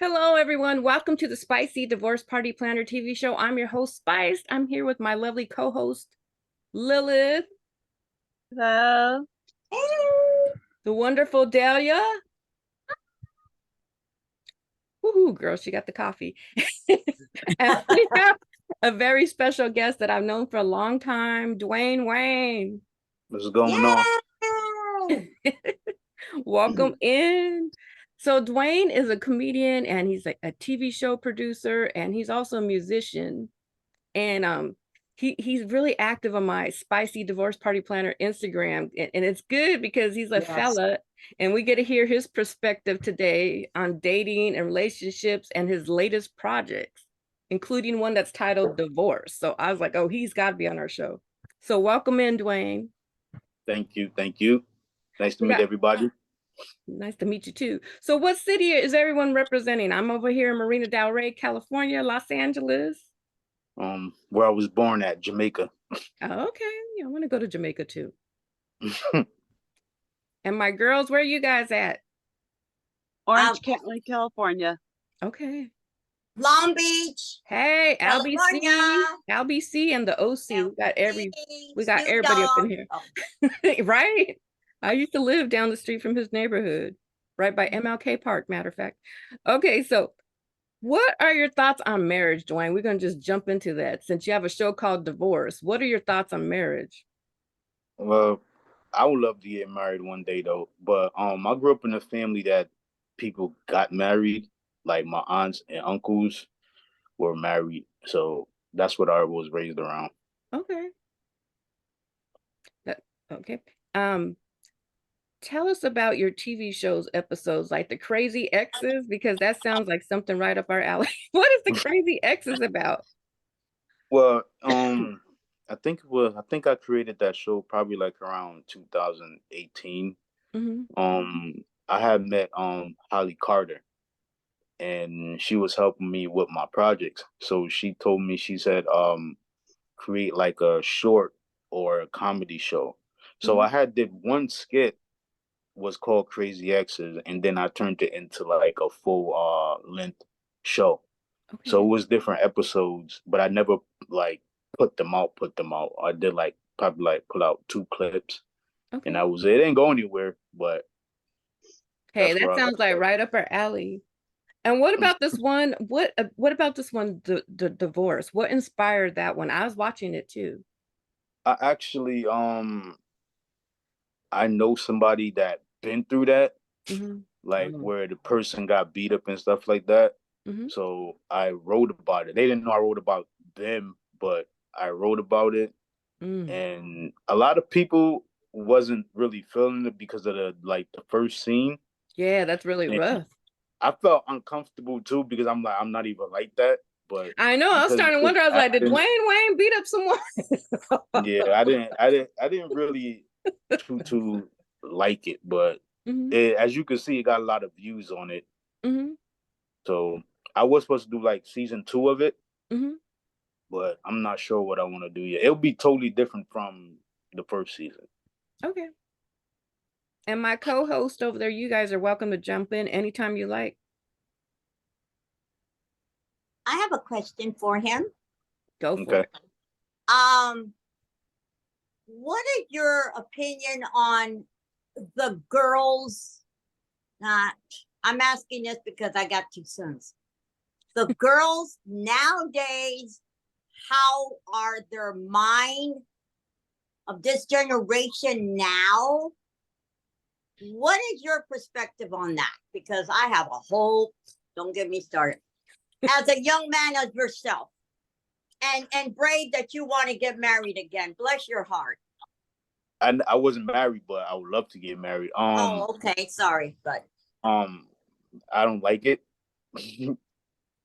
Hello, everyone. Welcome to the Spicy Divorce Party Planner TV show. I'm your host, Spice. I'm here with my lovely co-host, Lilith. Hello. The wonderful Dahlia. Woohoo, girl, she got the coffee. And we have a very special guest that I've known for a long time, Dwayne Wayne. What's going on? Welcome in. So Dwayne is a comedian and he's a TV show producer and he's also a musician. And he's really active on my Spicy Divorce Party Planner Instagram. And it's good because he's a fella and we get to hear his perspective today on dating and relationships and his latest projects, including one that's titled Divorce. So I was like, oh, he's got to be on our show. So welcome in, Dwayne. Thank you. Thank you. Nice to meet everybody. Nice to meet you too. So what city is everyone representing? I'm over here in Marina Del Rey, California, Los Angeles. Where I was born at, Jamaica. Oh, okay. Yeah, I want to go to Jamaica too. And my girls, where are you guys at? Orange County, California. Okay. Long Beach. Hey, California. LBC and the OC. We got everybody up in here. Oh. Right? I used to live down the street from his neighborhood, right by MLK Park, matter of fact. Okay, so what are your thoughts on marriage, Dwayne? We're going to just jump into that. Since you have a show called Divorce, what are your thoughts on marriage? Well, I would love to get married one day, though. But I grew up in a family that people got married. Like my aunts and uncles were married. So that's what I was raised around. Okay. Okay. Tell us about your TV shows episodes, like the Crazy Exes, because that sounds like something right up our alley. What is the Crazy Exes about? Well, I think I created that show probably like around 2018. Mm-hmm. I had met Holly Carter, and she was helping me with my projects. So she told me, she said, create like a short or a comedy show. So I had did one skit was called Crazy Exes, and then I turned it into like a full length show. Okay. So it was different episodes, but I never like put them out. I did like probably like put out 2 clips. Okay. And that was it. It didn't go anywhere, but hey, that sounds like right up our alley. And what about this one? What about this one, the Divorce? What inspired that one? I was watching it too. I actually I know somebody that been through that, like where the person got beat up and stuff like that. So I wrote about it. They didn't know I wrote about them, but I wrote about it. And a lot of people wasn't really feeling it because of the first scene. Yeah, that's really rough. I felt uncomfortable too because I'm not even like that. But I know I was starting to wonder. I was like, did Dwayne Wayne beat up someone? Yeah, I didn't really to like it, but as you can see, it got a lot of views on it. So I was supposed to do like season 2 of it, but I'm not sure what I want to do yet. It'll be totally different from the first season. Okay. And my co-host over there, you guys are welcome to jump in anytime you like. I have a question for him. Go for it. What is your opinion on the girls? I'm asking this because I got 2 sons. The girls nowadays, how are their mind of this generation now? What is your perspective on that? Because I have a whole, don't get me started. As a young man as yourself, and brave that you want to get married again. Bless your heart. I wasn't married, but I would love to get married. Oh, okay. Sorry, but I don't like it. You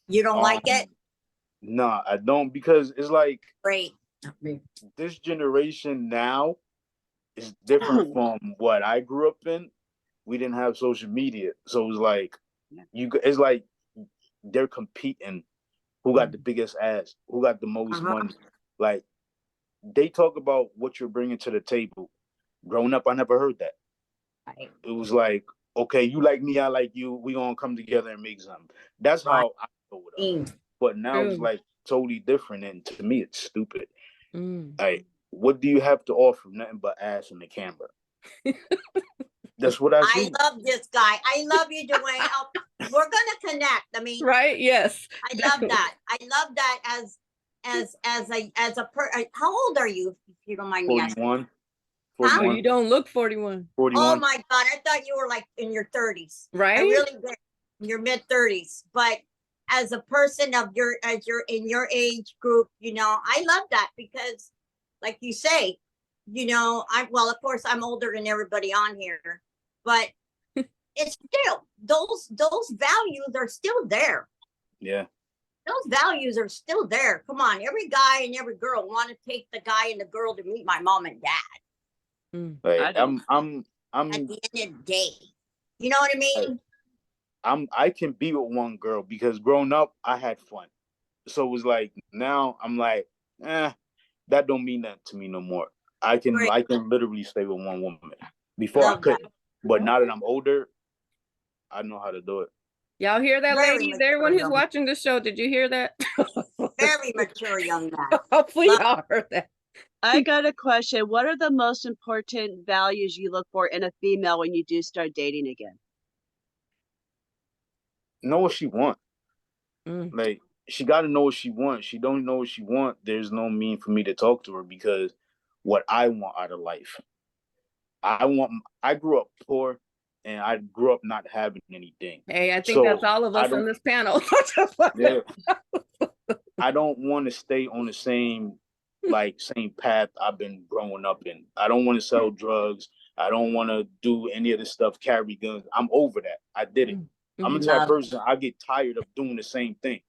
don't like it? No, I don't, because it's like great. This generation now is different from what I grew up in. We didn't have social media, so it was like it's like they're competing. Who got the biggest ass? Who got the most money? Like, they talk about what you're bringing to the table. Growing up, I never heard that. Right. It was like, okay, you like me, I like you. We gonna come together and make something. That's Right. how I go with us. But now it's True. like totally different, and to me, it's stupid. Mm. Like, what do you have to offer? Nothing but ass in the camera. That's what I I see. love this guy. I love you, Dwayne. We're gonna connect. I mean, Right? Yes. I love that. I love that as a how old are you, if you don't mind me asking? 41, Oh, 41, you don't look 41. Oh 41. my God, I thought you were like in your 30s. I Right? really did. In your mid 30s. But as a person of your as you're in your age group, you know, I love that because like you say, you know, well, of course I'm older than everybody on here, but it's still those values are still there. Yeah. Those values are still there. Come on, every guy and every girl want to take the guy and the girl to meet my mom and dad. Mm. Like I'm At the end of the day, you know what I mean? I can be with one girl because growing up I had fun. So it was like now I'm like, that don't mean that to me no more. I can literally stay with one woman. Before I Love that. couldn't, but now that I'm older, I know how to do it. Y'all hear that, Very ladies? Everyone who's mature. watching the show, did you hear that? Very mature young man. Hopefully Love- y'all heard that. I got a question. What are the most important values you look for in a female when you do start dating again? Know what she want. Mm. Like, she got to know what she wants. She don't know what she want. There's no mean for me to talk to her because what I want out of life. I grew up poor and I grew up not having anything. Hey, I think So that's all of I us on don't, this panel. yeah, I don't want to stay on the same path I've been growing up in. I don't want to sell drugs. I don't want to do any of this stuff, carry guns. I'm over that. I did it. I'm the type of person, I get tired of doing the same thing.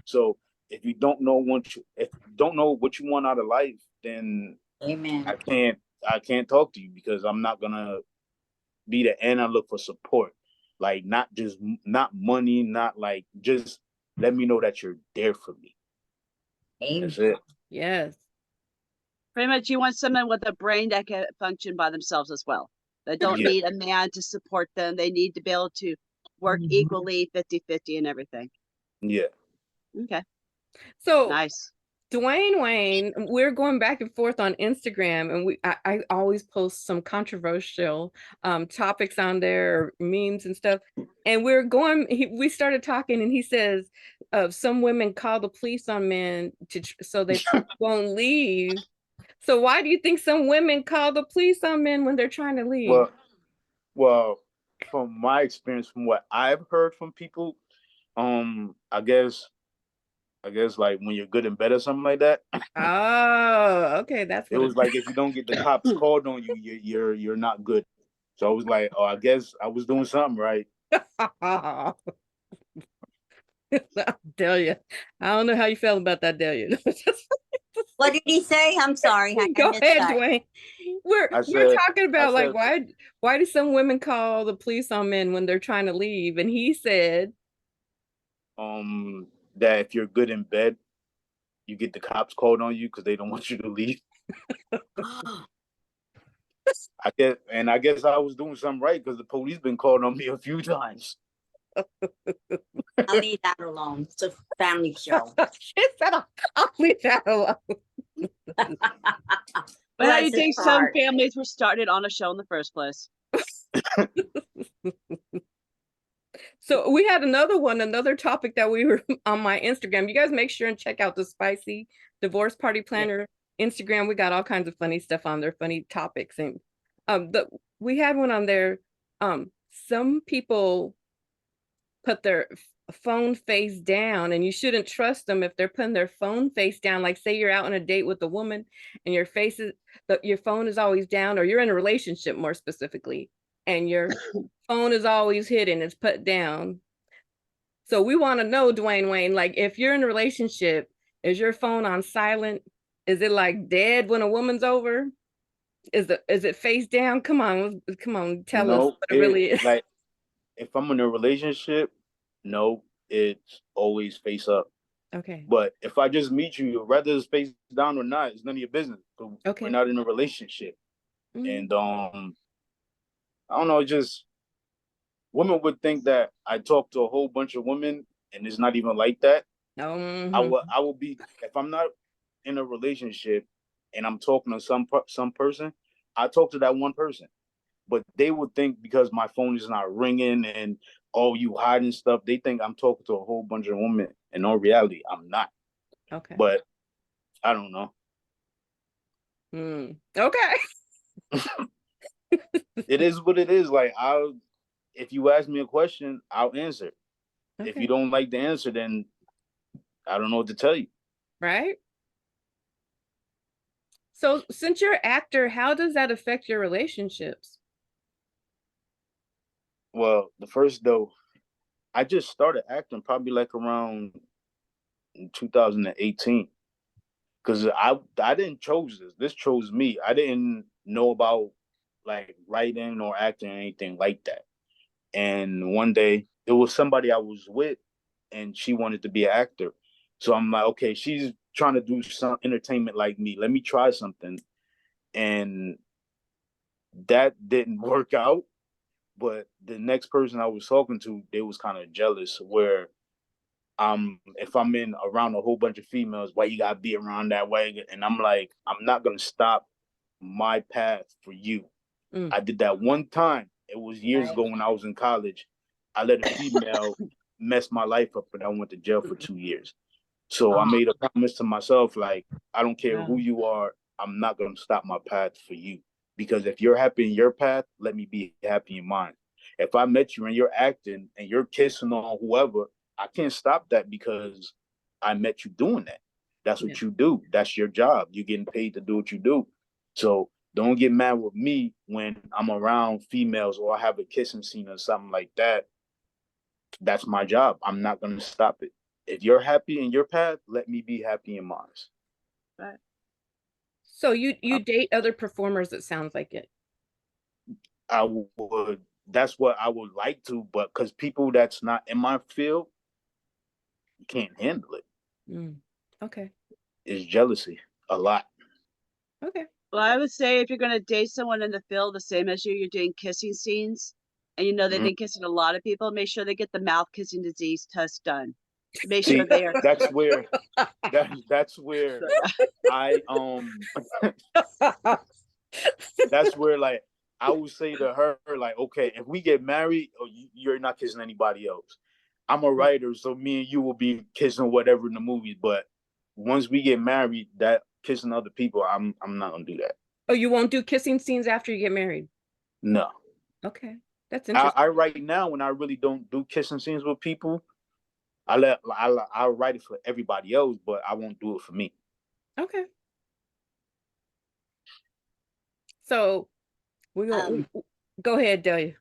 So if you don't know what you want out of life, then Amen. I can't talk to you because I'm not gonna be the end. I look for support. Like not money, not like just let me know that you're there for me. Amen. That's it. Yes. Pretty much you want someone with a brain that can function by themselves as well. They don't Yeah. need a man to support them. They need to be able to work equally 50-50 and everything. Yeah. Okay. So Nice. Dwayne Wayne, we're going back and forth on Instagram, and I always post some controversial topics on there, or memes and stuff. And we started talking, and he says some women call the police on men so they won't leave. So why do you think some women call the police on men when they're trying to leave? Well, from my experience, from what I've heard from people, I guess like when you're good in bed or something like that. Oh, okay, that's It what was like if you don't get the cops called on you, you're not good. So I was like, oh, I guess I was doing something right. Delia, I don't know how you felt about that, Delia. What did he say? I'm sorry. I Go missed ahead, that. Dwayne. We're talking about like why do some women call the police on men when they're trying to leave? And he said, that if you're good in bed, you get the cops called on you because they don't want you to leave. I guess I was doing something right because the police been called on me a few times. I'll leave that alone. It's a family show. she said, I'll leave that alone. But how do you think some families were started on a show in the first place? So we had another topic that we were on my Instagram. You guys make sure and check out the Spicy Divorce Party Planner Instagram. We got all kinds of funny stuff on there, funny topics. And we had one on there. Some people put their phone face down, and you shouldn't trust them if they're putting their phone face down. Like say you're out on a date with a woman and your phone is always down, or you're in a relationship more specifically, and your phone is always hidden, it's put down. So we want to know, Dwayne Wayne, like if you're in a relationship, is your phone on silent? Is it like dead when a woman's over? Is it face down? Come on, tell us what it really is. Like if I'm in a relationship, no, it's always face up. Okay. But if I just meet you, whether it's face down or not, it's none of your business. Okay. We're not in a relationship. And I don't know, just women would think that I talk to a whole bunch of women, and it's not even like that. I will be, if I'm not in a relationship and I'm talking to some person, I talk to that one person. But they would think because my phone is not ringing and oh, you hiding stuff, they think I'm talking to a whole bunch of women. And in reality, I'm not. Okay. But I don't know. Okay. It is what it is. Like if you ask me a question, I'll answer. Okay. If you don't like the answer, then I don't know what to tell you. Right. So since you're an actor, how does that affect your relationships? Well, the first though, I just started acting probably like around 2018 because I didn't chose this. This chose me. I didn't know about like writing or acting or anything like that. And one day there was somebody I was with, and she wanted to be an actor. So I'm like, okay, she's trying to do some entertainment like me. Let me try something. And that didn't work out. But the next person I was talking to, they was kind of jealous where if I'm in around a whole bunch of females, why you gotta be around that way? And I'm like, I'm not gonna stop my path for you. I did that one time. It was years ago when I was in college. I let a female mess my life up and I went to jail for 2 years. So I made a promise to myself, like, I don't care who you are, I'm not gonna stop my path for you. Because if you're happy in your path, let me be happy in mine. If I met you and you're acting and you're kissing on whoever, I can't stop that because I met you doing that. That's what you do. That's your job. You're getting paid to do what you do. So don't get mad with me when I'm around females or I have a kissing scene or something like that. That's my job. I'm not going to stop it. If you're happy in your path, let me be happy in mine. Right. So you date other performers, it sounds like it. I would, that's what I would like to, but because people that's not in my field can't handle it. Okay. It's jealousy a lot. Okay. Well, I would say if you're going to date someone in the field the same as you're doing kissing scenes, and you know they've been kissing a lot of people, make sure they get the mouth kissing disease test done. Make sure they are. That's where that's where I that's where like I would say to her like, okay, if we get married, you're not kissing anybody else. I'm a writer, so me and you will be kissing whatever in the movies. But once we get married, that kissing other people, I'm not gonna do that. Oh, you won't do kissing scenes after you get married? No. Okay, that's interesting. I right now when I really don't do kissing scenes with people, I write it for everybody else, but I won't do it for me. Okay. So we go. Go ahead, Delia.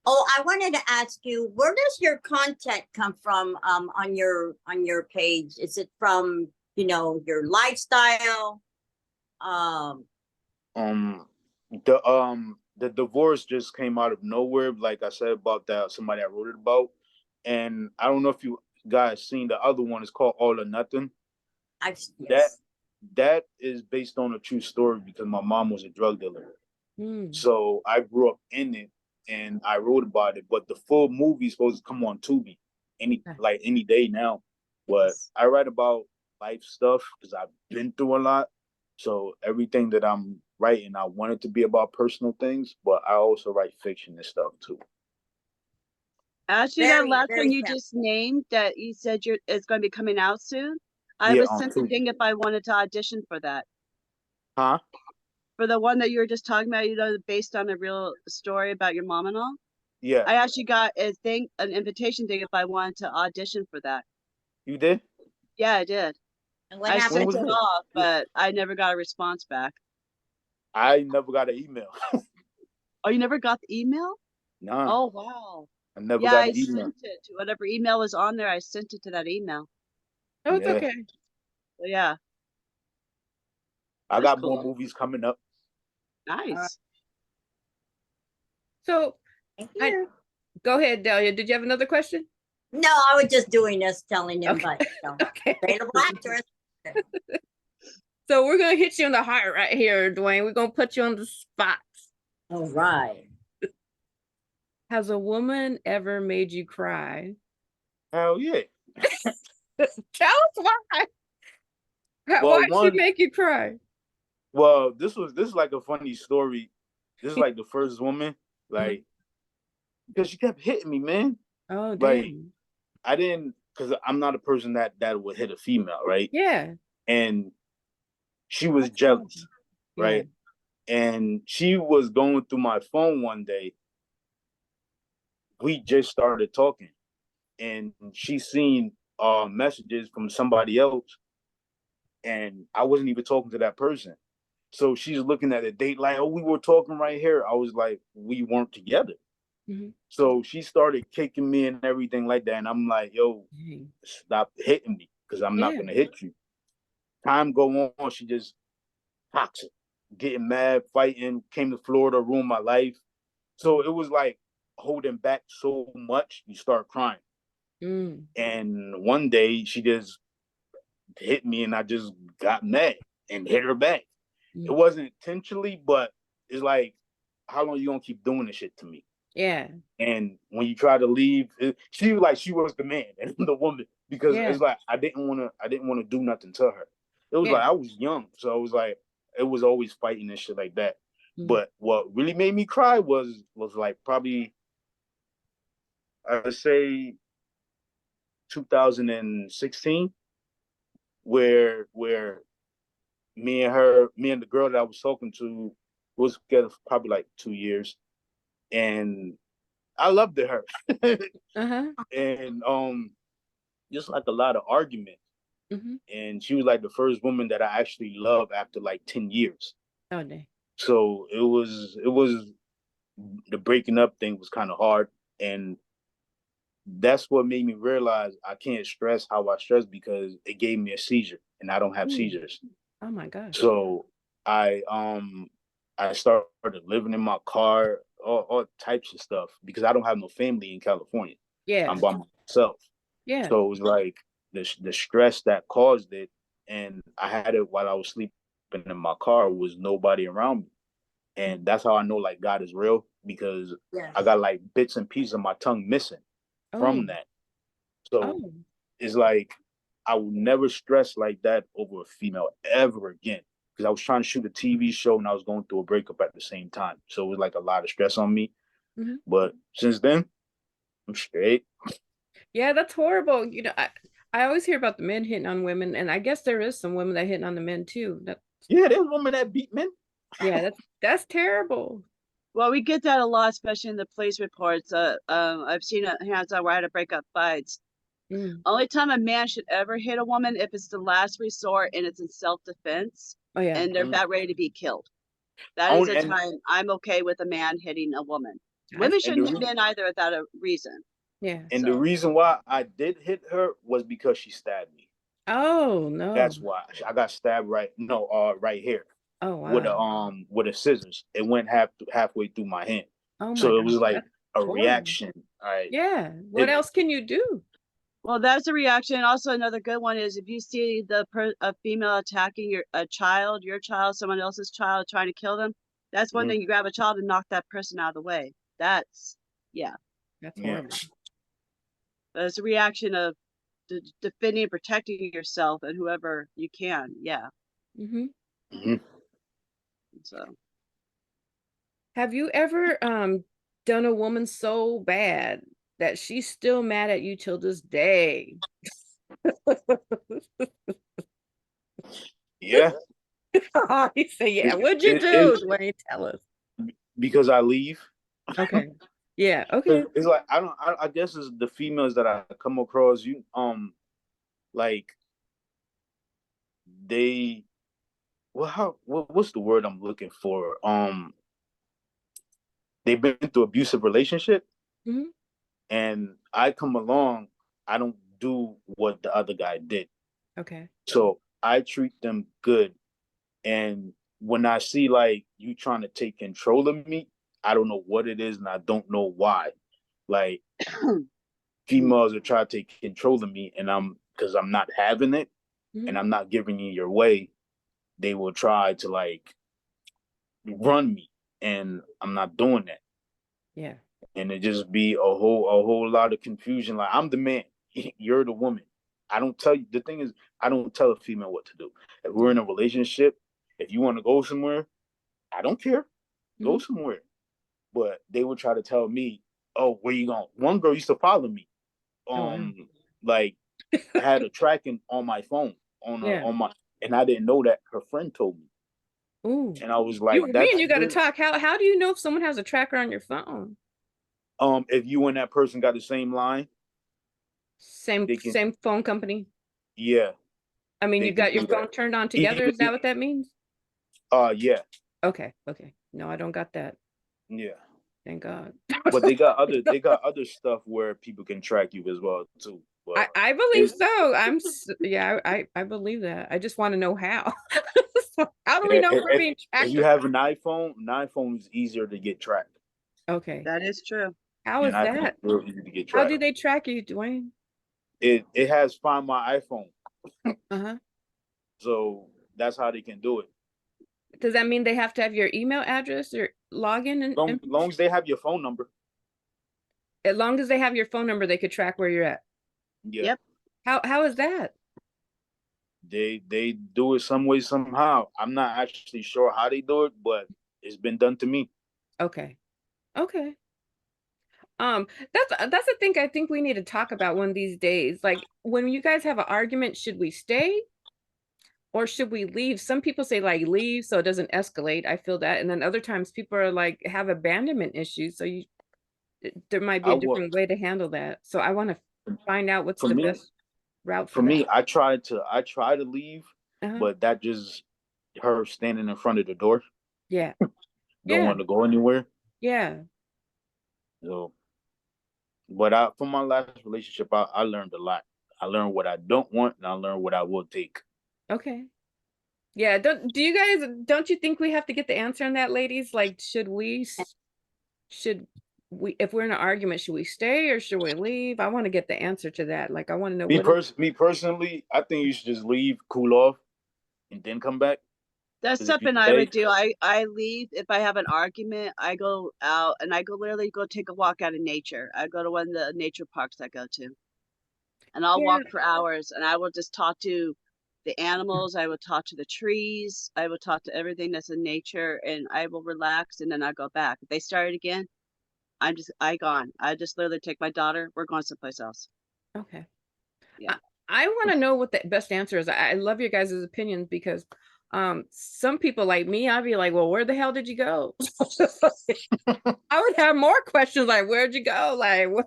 Oh, I wanted to ask you, where does your content come from on your page? Is it from, you know, your lifestyle? The divorce just came out of nowhere, like I said about that somebody I wrote it about. And I don't know if you guys seen the other one, it's called All or Nothing. Yes. That is based on a true story because my mom was a drug dealer. So I grew up in it and I wrote about it. But the full movie is supposed to come on Tubi any day now. But I write about life stuff because I've been through a lot. So everything that I'm writing, I want it to be about personal things, but I also write fiction and stuff too. Actually, that last one you just named that you said it's going to be coming out soon. I was sent a thing if I wanted to audition for that. Huh? For the one that you were just talking about, you know, based on a real story about your mom and all. Yeah. I actually got an invitation thing if I wanted to audition for that. You did? Yeah, I did. And what I happened? sent it off, but I never got a response back. I never got an email. Oh, you never got the email? No. Oh, wow. I never got an email. Sent it to whatever email was on there. I sent it to that email. Oh, it's okay. So, yeah. I got more movies coming up. Nice. So, go ahead, Delia. Did you have another question? No, I was just doing this, telling him, Okay. but available actress. So we're gonna hit you in the heart right here, Dwayne. We're gonna put you on the spot. All right. Has a woman ever made you cry? Hell yeah. Tell us why. Well, Why she make you cry? well, this is like a funny story. This is like the first woman, like, because she kept hitting me, man. Oh, Like, damn. I didn't, because I'm not a person that would hit a female, right? Yeah. And she was That's horrible. jealous, Yeah. right? And she was going through my phone one day. We just started talking, and she seen messages from somebody else, and I wasn't even talking to that person. So she's looking at a date like, oh, we were talking right here. I was like, we weren't together. Mhm. So she started kicking me and everything like that. And I'm like, yo, Dang. stop hitting me because I'm not Yeah. going to hit you. Time go on, she just toxic, getting mad, fighting, came to Florida, ruined my life. So it was like holding back so much, you start crying. Mm. And one day she just hit me and I just got mad and hit her back. It Mm. wasn't intentionally, but it's like, how long you gonna keep doing this shit to me? Yeah. And when you try to leave, she was like she was the man and the woman because Yeah. it's like I didn't want to do nothing to her. It was Yeah. like I was young, so it was like it was always fighting and shit like that. Mm. But what really made me cry was like probably I would say 2016, where me and the girl that I was talking to was together for probably like 2 years, and I loved her, Uh-huh. and just like a lot of arguments. Mm-hmm. And she was like the first woman that I actually loved after like 10 years. Oh, dang. So it was the breaking up thing was kind of hard, and that's what made me realize I can't stress how I stress because it gave me a seizure, and I don't have Mm. seizures. Oh my gosh. So I started living in my car, all types of stuff because I don't have no family in California. Yeah. I'm by myself. Yeah. So it was like the stress that caused it, and I had it while I was sleeping in my car was nobody around me. And that's how I know like God is real because Yes. I got like bits and pieces of my tongue missing Oh. from that. So Oh. it's like I would never stress like that over a female ever again because I was trying to shoot a TV show and I was going through a breakup at the same time. So it was like a lot of stress on me. Mm-hmm. But since then, I'm straight. Yeah, that's horrible. I always hear about the men hitting on women, and I guess there is some women that hitting on the men too. Yeah, there's women that beat men. Yeah, that's terrible. Well, we get that a lot, especially in the police reports. I've seen it hands-on where I had to break up fights. Mm. Only time a man should ever hit a woman if it's the last resort and it's in self-defense Oh yeah. and they're about ready to be killed. That is Only a and time I'm okay with a man hitting a woman. I, Women and shouldn't hit men either without a reason. yeah. and the So reason why I did hit her was because she stabbed me. Oh no. That's why I got stabbed right here Oh wow. with a scissors. It went halfway through my hand. Oh my So it gosh. was like That's a horrible. reaction. All right. Yeah. What else can you do? well, that's a reaction. Also, another good one is if you see a female attacking your child, someone else's child, trying to kill them. That's one Mhm. thing. You grab a child and knock that person out of the way. That's yeah. That's Yeah. horrible. That's a reaction of defending and protecting yourself and whoever you can. Yeah. Mm-hmm. Mhm. So Have you ever done a woman so bad that she's still mad at you till this day? Yeah. You say, yeah. It's, What'd you it, do, it's Dwayne? Tell us. because I leave. Okay. Yeah. Okay. It's like I guess it's the females that I come across. Like they what's the word I'm looking for? They've been through abusive relationship, Hmm. and I come along. I don't do what the other guy did, Okay. so I treat them good. And when I see like you trying to take control of me, I don't know what it is, and I don't know why. Like females are trying to take control of me, and because I'm not having it, Hmm. and I'm not giving you your way. They will try to like run me, and I'm not doing that. Yeah. and it just be a whole lot of confusion. Like, I'm the man, you're the woman. I don't tell you. The thing is, I don't tell a female what to do. If we're in a relationship, if you want to go somewhere, I don't care. Go Mhm. somewhere. But they would try to tell me, "Oh, where you going?" One girl used to follow me. Oh, wow. Like, had a tracking on my phone Yeah. on my, and I didn't know that. Her friend told me, Ooh. and I was You, like, me and "That's you got to weird." talk. How do you know if someone has a tracker on your phone? If you and that person got the same line, Same they can, same phone company. yeah, I mean, they you've can got your do that. phone turned on together. Is that what that means? Yeah, Okay. Okay. No, I don't got that. yeah. Thank God. But they got other stuff where people can track you as well too. But I believe it, so. Yeah, I believe that. I just want to know how. So how do we know if we're if, being if tracked? you have an iPhone is easier to get tracked. Okay. That is true. How An is iPhone is that? real easy to get How do tracked. they track you, Dwayne? It has Find My iPhone, Uh-huh. so that's how they can do it. Does that mean they have to have your email address or login and Long as they have your phone number. as long as they have your phone number, they could track where you're at. Yeah, Yep. How is that? they do it some way somehow. I'm not actually sure how they do it, but it's been done to me. Okay. Okay. That's a thing I think we need to talk about one of these days. Like when you guys have an argument, should we stay or should we leave? Some people say like leave so it doesn't escalate. I feel that. And then other times people are like have abandonment issues. So there might be I a will. different way to handle that. So I want to find out what's For the me, best route for for that. me, I try to leave, Uh-huh. but that just her standing in front of the door, Yeah. don't Yeah. want to go anywhere. Yeah. So, but from my last relationship, I learned a lot. I learned what I don't want, and I learned what I will take. Okay. Yeah, don't you think we have to get the answer on that, ladies? Like, should we, if we're in an argument, should we stay or should we leave? I want to get the answer to that. Like, I want to know what is, Me personally, I think you should just leave, cool off, and then come back. That's Because if you something I stay, would do. I leave if I have an argument. I go out and I go literally go take a walk out in nature. I go to one of the nature parks I go to, and I'll yeah, walk for hours. And I will just talk to the animals. I will talk to the trees. I will talk to everything that's in nature, and I will relax. And then I go back. If they start it again, I gone. I just literally take my daughter. We're going someplace else. okay. Yeah. I want to know what the best answer is. I love your guys' opinions because some people like me, I'd be like, well, where the hell did you go? I would have more questions like, where'd you go? Like, what,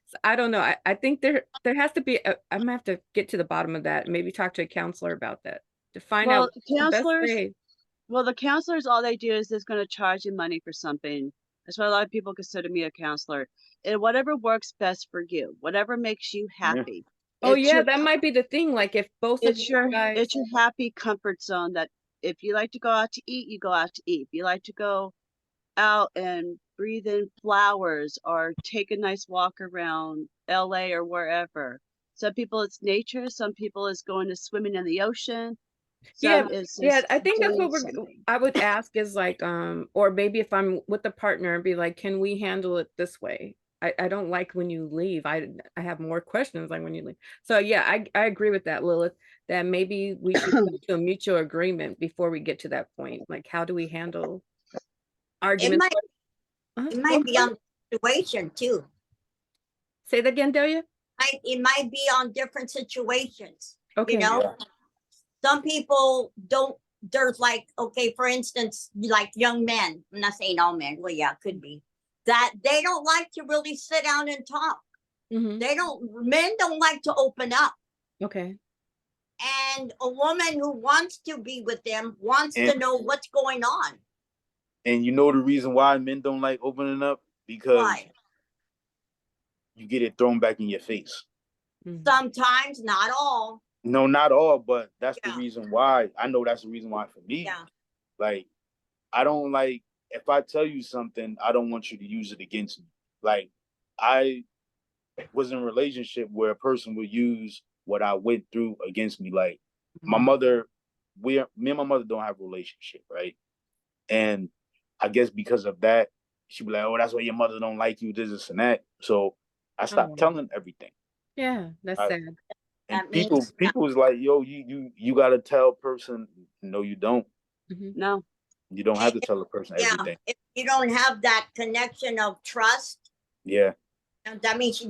So I don't know. I think there has to be I'm gonna have to get to the bottom of that and maybe talk to a counselor about that to find out Well, what's the best counselors. way. Well, the counselors, all they do is just going to charge you money for something. That's why a lot of people consider me a counselor. And whatever works best for you, whatever makes you yeah, happy. Oh It's yeah, your that might be the thing. Like if both of you guys, it's your happy comfort zone that if you like to go out to eat, you go out to eat. If you like to go out and breathe in flowers or take a nice walk around LA or wherever. Some people it's nature, some people is going to swimming in the ocean, yeah, some is yeah, just I think that's doing what something. I would ask is like, or maybe if I'm with a partner, be like, can we handle it this way? I don't like when you leave. I have more questions like when you leave. So yeah, I agree with that, Lilith, that maybe we should come to a mutual agreement before we get to that point. Like, how do we handle It arguments? might Uh-huh. it Go might be for it. on situation too. Say that again, Delia. It might be on different situations. You Okay. know, yeah, some people don't. There's like, okay, for instance, like young men. I'm not saying all men. Well, yeah, could be that they don't like to really sit down and talk. Hmm. Men don't like to open up. Okay. And a woman who wants to be with them wants and to know what's going on. and you know the reason why men don't like opening up, because Why? you get it thrown back in your face. Mhm. Sometimes, not all. No, not all, but that's the Yeah, reason why. I know that's the reason why for me. yeah. Like, I don't like, if I tell you something, I don't want you to use it against me. Like, I was in a relationship where a person would use what I went through against me. Like, my Mhm. mother, me and my mother don't have a relationship, right? And I guess because of that, she'd be like, "Oh, that's why your mother don't like you, this and that." So I stopped Oh, telling everything. yeah, that's sad. And That people means was like, "Yo, you gotta tell a person." No, you don't. Mhm. No. You don't have to tell a person yeah, everything. if you don't have that connection of trust, Yeah, that means you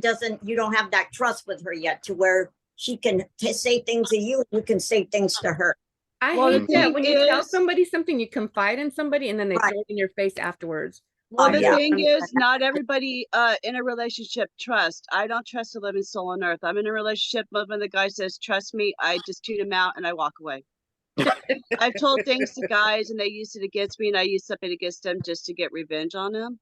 don't have that trust with her yet to where she can say things to you, you can say things to her. I Well, the hate that thing when you tell is, somebody something, you confide in somebody, and then they Right. throw it in your face afterwards. well, the Yeah. thing is, not everybody in a relationship trusts. I don't trust a living soul on earth. I'm in a relationship, but when the guy says, "Trust me," I just tune him out and I walk away. I've told things to guys and they used it against me, and I used something against them just to get revenge on them.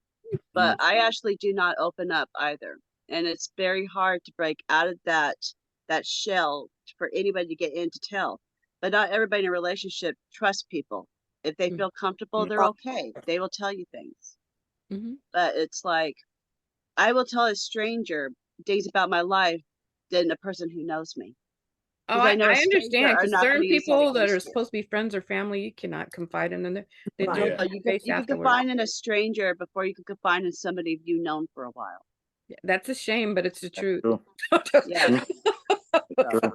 But I actually do not open up either. And it's very hard to break out of that shell for anybody to get in to tell. But not everybody in a relationship trusts people. If they Mm. feel comfortable, they're okay. They will tell you things. Mhm. But it's like I will tell a stranger things about my life than a person who knows me. Oh, Because I know a I stranger understand, are because not going certain to use that people that are against you. supposed to be friends or family, you cannot confide in them. They throw Right. it Yeah. in your face You can afterwards. confide in a stranger before you can confide in somebody you've known for a while. Yeah, that's a shame, but it's the truth. true. Yeah. True.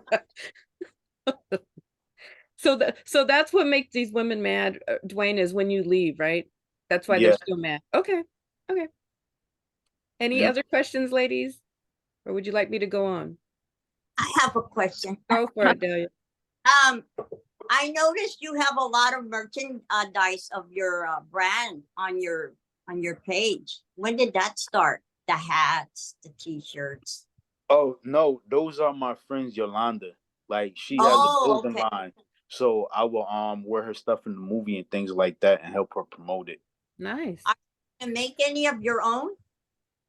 So that's what makes these women mad, Dwayne, is when you leave, right? That's why they're Yeah. still mad. Okay. Okay. Any Yeah. other questions, ladies? Or would you like me to go on? I have a question. Go for it, Delia. I noticed you have a lot of merchandise of your brand on your page. When did that start? The hats, the t-shirts. Oh no, those are my friends Yolanda. Like she has a Oh, clothing okay. line. So I will wear her stuff in the movie and things like that and help her promote it. Nice. Are you gonna make any of your own?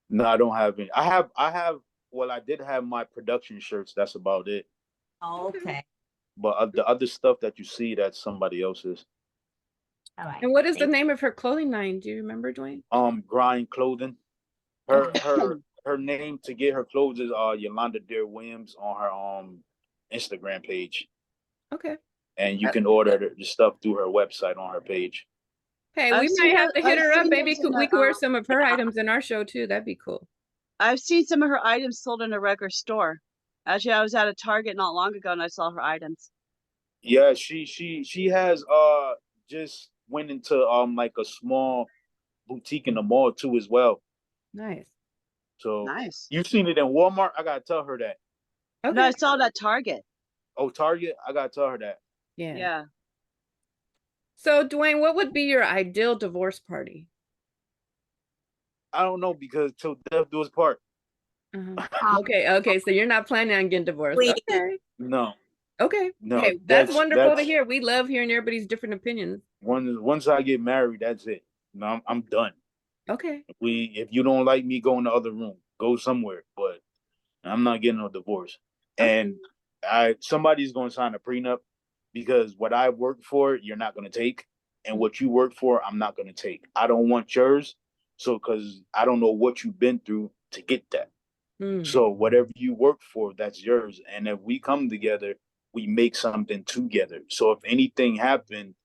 No, I don't have any. I have well, I did have my production shirts, that's about it. Oh, Okay. okay. But the other stuff that you see, that's somebody else's. All right. And what is the Thank name of her clothing line? Do you remember, Dwayne? Grind clothing. Okay. Her name to get her clothes is Yolanda Dear Williams on her Instagram page. Okay. And you can order the stuff through her website on her page. Hey, I've we seen might have to hit I've her up. seen Maybe those in we could wear a, some of her items in our show too. That'd be cool. I've seen some of her items sold in a regular store. Actually, I was at a Target not long ago and I saw her items. Yeah, she has just went into like a small boutique in the mall too as well. Nice. So Nice. you've seen it in Walmart. I gotta tell her that. Okay. No, I saw that Target. Oh, Target. I gotta tell her that. Yeah. Yeah. So, Dwayne, what would be your ideal divorce party? I don't know because till death do us part. Okay. Okay. So you're not planning on getting divorced. we Okay. No, Okay. no. Hey, that's wonderful to That's hear. We love hearing everybody's different opinions. once I get married, that's it. No, I'm done. Okay. If you don't like me, go in the other room. Go somewhere. But I'm not getting a divorce. Okay. And somebody's gonna sign a prenup because what I work for, you're not gonna take. And what you work for, I'm not gonna take. I don't want yours. So because I don't know what you've been through to get that. Hmm. So whatever you work for, that's yours. And if we come together, we make something together. So if anything happened,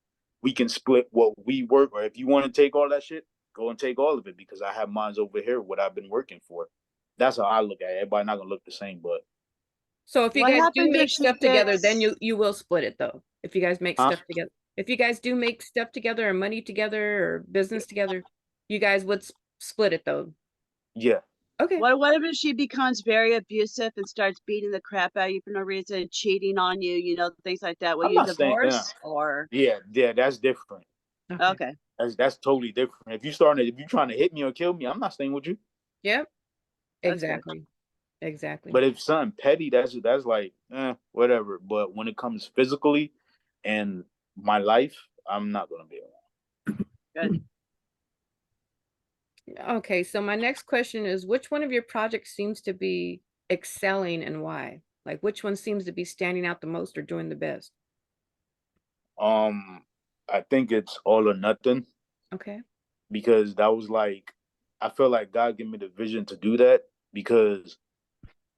we can split what we work. Or if you want to take all that shit, go and take all of it because I have mines over here, what I've been working for. That's how I look at it. Everybody not gonna look the same, but So if you What guys do happens make if she stuff together, then gets you will split it though. If you guys make huh? stuff together. If you guys do make stuff together or money together or business together, you guys would split it though. Yeah. Okay. what if she becomes very abusive and starts beating the crap out of you for no reason, cheating on you, things like that? Will I'm you not saying divorce or yeah, that's different. Okay. okay? That's totally different. If you're trying to hit me or kill me, I'm not staying with you. Yep. That's good. Exactly. Exactly. But if something petty, that's like whatever. But when it comes physically and my life, I'm not gonna be around. Good. Okay, so my next question is, which one of your projects seems to be excelling and why? Like which one seems to be standing out the most or doing the best? I think it's all or nothing Okay. because that was like I feel like God gave me the vision to do that because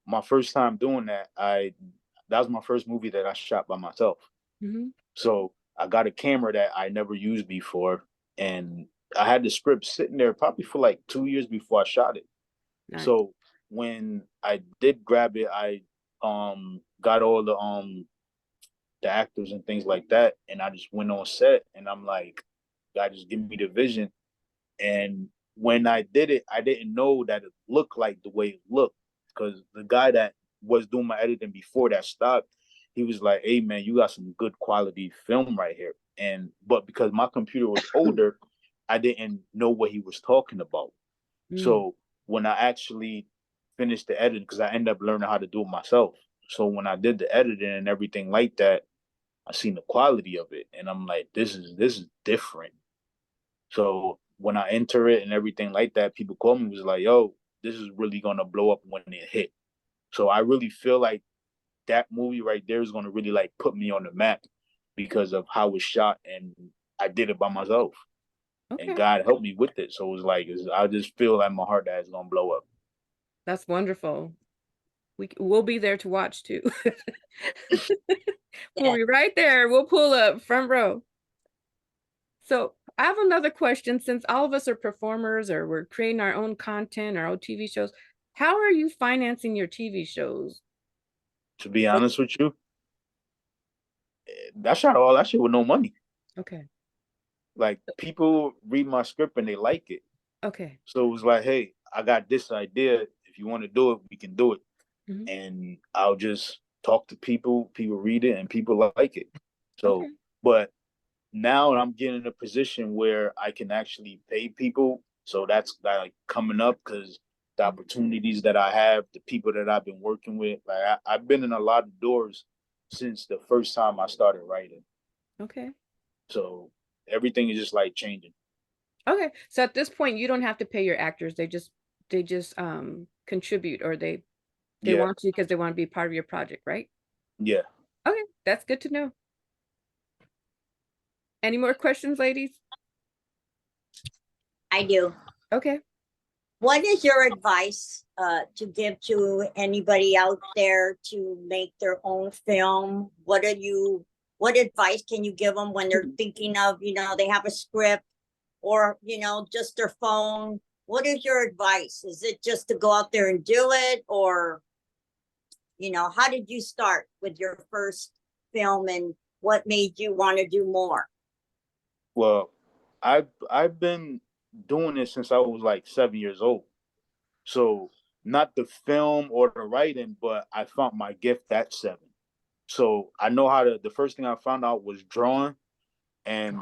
my first time doing that was my first movie that I shot by myself. Mm-hmm. So I got a camera that I never used before, and I had the script sitting there probably for like 2 years before I shot it. Nice. So when I did grab it, I got all the actors and things like that, and I just went on set, and I'm like, God, just give me the vision. And when I did it, I didn't know that it looked like the way it looked, because the guy that was doing my editing before that stopped, he was like, "Hey man, you got some good quality film right here." And but because my computer was older, I didn't know what he was talking about. Mm. So when I actually finished the editing, because I ended up learning how to do it myself. So when I did the editing and everything like that, I seen the quality of it, and I'm like, this is different. So when I enter it and everything like that, people call me was like, "Yo, this is really gonna blow up when it hit." So I really feel like that movie right there is gonna really like put me on the map because of how it's shot, and I did it by myself, and Okay. God helped me with it. So it was like I just feel like my heart that is gonna blow up. That's wonderful. We'll be there to watch too. We'll Yeah. be right there. We'll pull up front row. So I have another question. Since all of us are performers or we're creating our own content, our own TV shows, how are you financing your TV shows? To be honest with you, that shot all that shit with no money. Okay. Like people read my script and they like it. Okay. So it was like, hey, I got this idea. If you want to do it, we can do it. Mhm. And I'll just talk to people read it, and people like it. Okay. So, but now I'm getting in a position where I can actually pay people. So that's like coming up because the Mhm. opportunities that I have, the people that I've been working with, like I've been in a lot of doors since the first time I started writing. Okay. So everything is just like changing. Okay. So at this point, you don't have to pay your actors. They just contribute, or they Yeah, want to because they want to be part of your project, right? yeah. Okay, that's good to know. Any more questions, ladies? I do. Okay. What is your advice to give to anybody out there to make their own film? What advice can you give them when they're thinking of, they have a script or, just their phone? What is your advice? Is it just to go out there and do it? Or, how did you start with your first film and what made you want to do more? Well, I've been doing this since I was like 7 years old. So not the film or the writing, but I found my gift at 7. So I know how to. The first thing I found out was drawing, and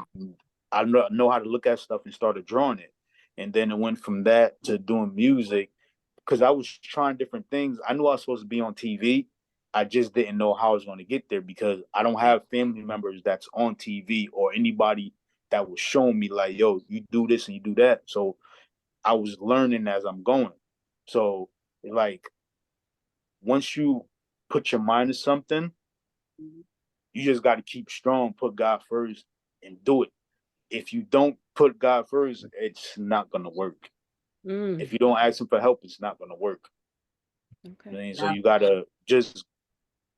I know how to look at stuff and started drawing it. And then it went from that to doing music because I was trying different things. I knew I was supposed to be on TV. I just didn't know how I was going to get there because I don't have family members that's on TV or anybody that was showing me like, yo, you do this and you do that. So I was learning as I'm going. So like once you put your mind to something, you just got to keep strong, put God first, and do it. If you don't put God first, it's not gonna work. Mm, If you don't ask Him for help, it's not gonna work. okay. And so you gotta just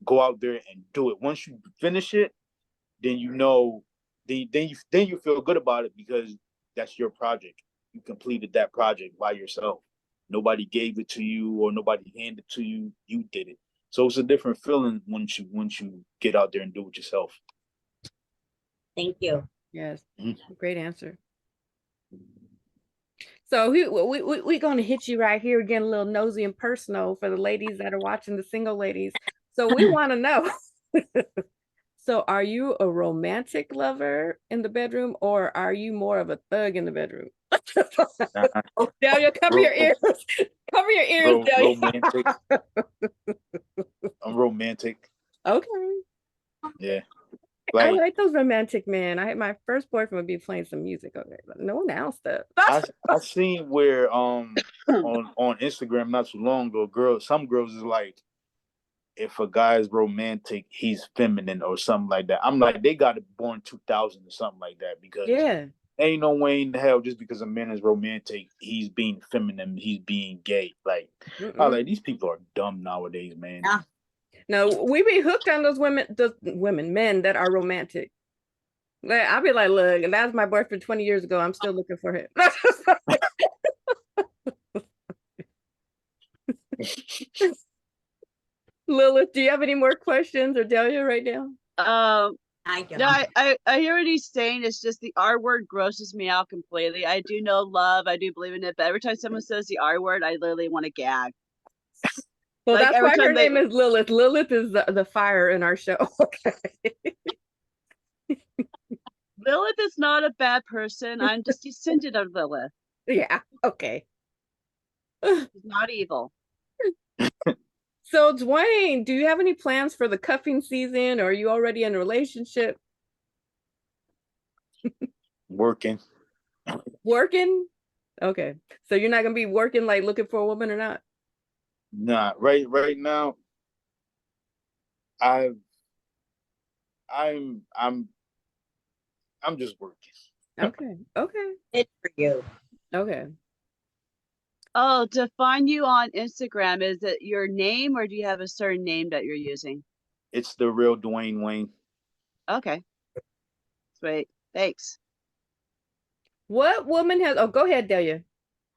go out there and do it. Once you finish it, then you know, then you feel good about it because that's your project. You completed that project by yourself. Nobody gave it to you or nobody handed it to you. You did it. So it's a different feeling once you get out there and do it yourself. Thank you. Yes. Mhm. Great answer. So we gonna hit you right here, getting a little nosy and personal for the ladies that are watching, the single ladies. So we want to know. So are you a romantic lover in the bedroom, or are you more of a thug in the bedroom? Nah, Delia, cover your ro- ears. Cover your ears, Delia. romantic. I'm romantic. Okay. Yeah. I Like like those romantic men. My first boyfriend would be playing some music. Okay, but no now stuff. I seen where on Instagram not too long ago, some girls is like if a guy is romantic, he's feminine or something like that. I'm like they got it born 2000 or something like that because Yeah. ain't no way in the hell just because a man is romantic, he's being feminine, he's being gay. Like I Mm-mm. like these people are dumb nowadays, man. No, we be hooked on those men that are romantic. Like, I'll be like, look, and that was my boyfriend 20 years ago. I'm still looking for him. Lilith, do you have any more questions or Delia right now? I No, don't. I hear what he's saying. It's just the R word grosses me out completely. I do know love, I do believe in it, but every time someone says the R word, I literally want to gag. Well, Like that's every why her time they name is Lilith. Lilith is the fire in our show. Okay. Lilith is not a bad person. I'm just descendant of Lilith. Yeah. Okay. She's not evil. So, Dwayne, do you have any plans for the cuffing season, or are you already in a relationship? Working. Working? Okay. So you're not gonna be working like looking for a woman or not? Nah, right now, I I'm I'm just working. Okay. Okay. It's for you. Okay. Oh, to find you on Instagram, is it your name or do you have a certain name that you're using? It's the real Dwayne Wayne. Okay, sweet. Thanks. What woman has, oh, go ahead, Delia.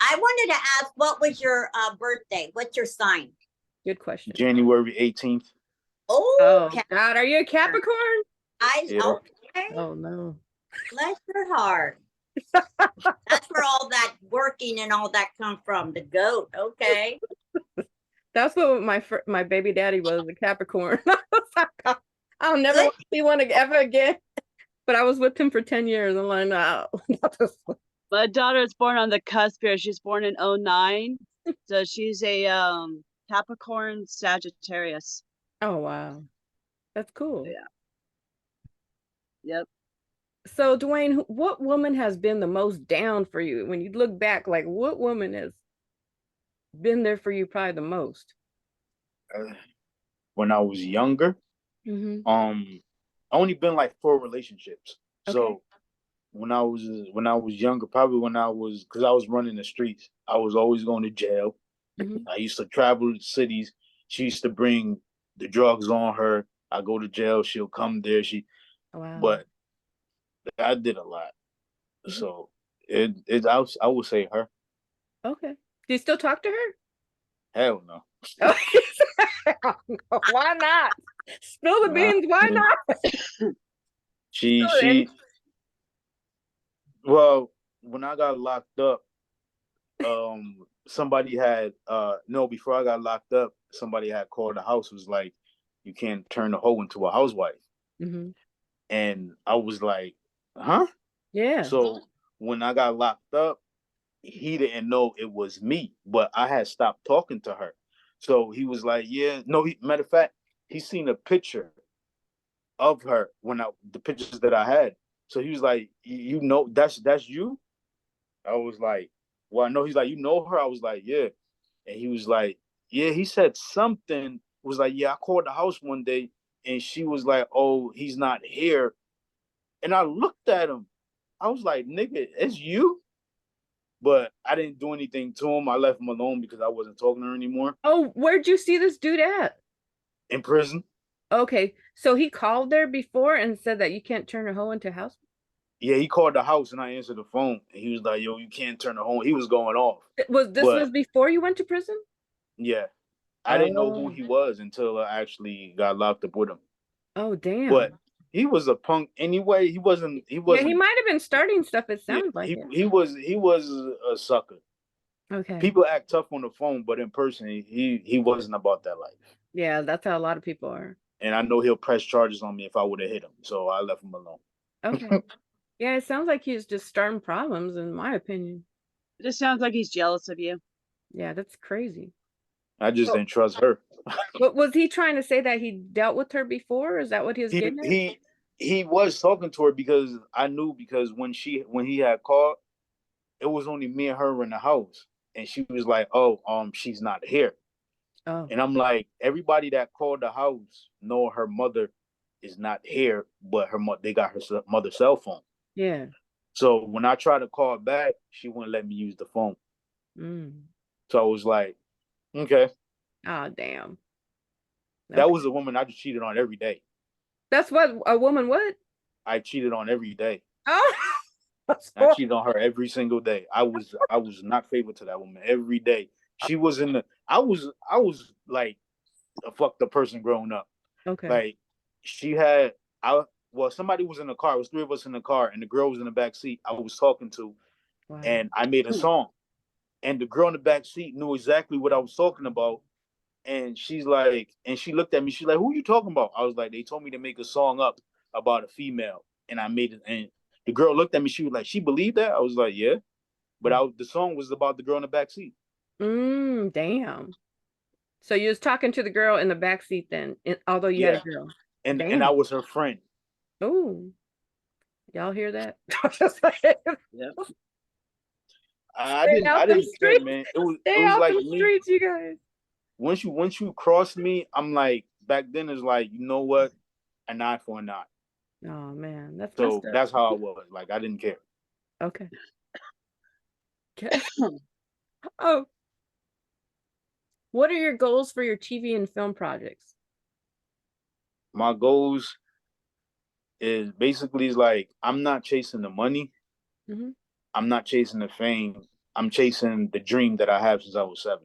I wanted to ask, what was your birthday? What's your sign? Good question. January 18th. Oh, Oh God, are you a Capricorn? Yeah. okay. Oh no. Bless your heart. That's where all that working and all that come from. The goat. Okay. That's what my baby daddy was, a Capricorn. I'll never Good. want to see one ever again. But I was with him for 10 years. I'm like, no, not this one. My daughter is born on the cusp here. She's born in 09. So she's a Capricorn Sagittarius. Oh wow. That's cool. Yeah. Yep. So Dwayne, what woman has been the most down for you? When you look back, like what woman has been there for you probably the most? When I was younger, Mm-hmm. I only been like 4 relationships. Okay. So when I was younger, probably when I was, because I was running the streets, I was always going to jail. Mm-hmm. I used to travel to cities. She used to bring the drugs on her. I go to jail, she'll come there. Wow. But I did a lot. Mhm. So I would say her. Okay. Do you still talk to her? Hell no. Why not? Spill the Nah. beans. Why not? She well, when I got locked up, somebody had no, before I got locked up, somebody had called the house, was like, you can't turn the hoe into a housewife. Mm-hmm. And I was like, huh? Yeah. So when I got locked up, he didn't know it was me, but I had stopped talking to her. So he was like, yeah, no, matter of fact, he seen a picture of her when the pictures that I had. So he was like, you know, that's you? I was like, well, I know. He's like, you know her? I was like, yeah. And he was like, yeah, he said something, was like, yeah, I called the house one day and she was like, oh, he's not here. And I looked at him. I was like, nigga, it's you? But I didn't do anything to him. I left him alone because I wasn't talking to her anymore. Oh, where'd you see this dude at? In prison. Okay. So he called there before and said that you can't turn a hoe into a house? Yeah, he called the house and I answered the phone. And he was like, yo, you can't turn the home. He was going off. This But was before you went to prison? yeah, I didn't know who Oh. he was until I actually got locked up with him. Oh, damn. But he was a punk anyway. He wasn't. Yeah, he might have been starting stuff. It Yeah, sounds like it. he was a sucker. Okay. People act tough on the phone, but in person, he wasn't about that life. Yeah, that's how a lot of people are. And I know he'll press charges on me if I would have hit him. So I left him alone. Okay. Yeah, it sounds like he's just starting problems, in my opinion. It just sounds like he's jealous of you. Yeah, that's crazy. I just didn't trust her. But was he trying to say that he dealt with her before? Is that what he was getting at? He was talking to her because I knew, because when he had called, it was only me and her in the house, and she was like, "Oh, she's not here." Oh, And I'm like, everybody that called the house know her mother is not here, but they got her mother's cell phone. yeah. So when I tried to call back, she wouldn't let me use the phone. Mm. So I was like, okay. Oh, damn. That Okay. was a woman I just cheated on every day. That's what a woman would? I cheated on every day. Oh, I cheated on her every single day. I was not faithful to that woman every day. She was in the. I was like a fucked up person growing up. okay. Like she had. I well, somebody was in the car. It was three of us in the car, and the girl was in the back seat. I was talking to, Wow. and I made a song, and the girl in the back seat knew exactly what I was talking about. And she's like, and she looked at me. She's like, "Who are you talking about?" I was like, "They told me to make a song up about a female, and I made it." And the girl looked at me. She was like, "She believed that?" I was like, "Yeah," but the song was about the girl in the back seat. Damn. So you was talking to the girl in the back seat then, although you had a Yeah, girl. and I was her friend. Oh, y'all hear that? Yep. I Stay out them didn't care, streets. man. It Stay was out like them me. streets, you guys. Once you crossed me, I'm like back then it's like, you know what, an eye for an eye. Oh man, that's messed So up. that's how I was. Like I didn't care. Okay. Okay. Oh, what are your goals for your TV and film projects? My goals is basically is like I'm not chasing the money. Hmm. I'm not chasing the fame. I'm chasing the dream that I have since I was 7.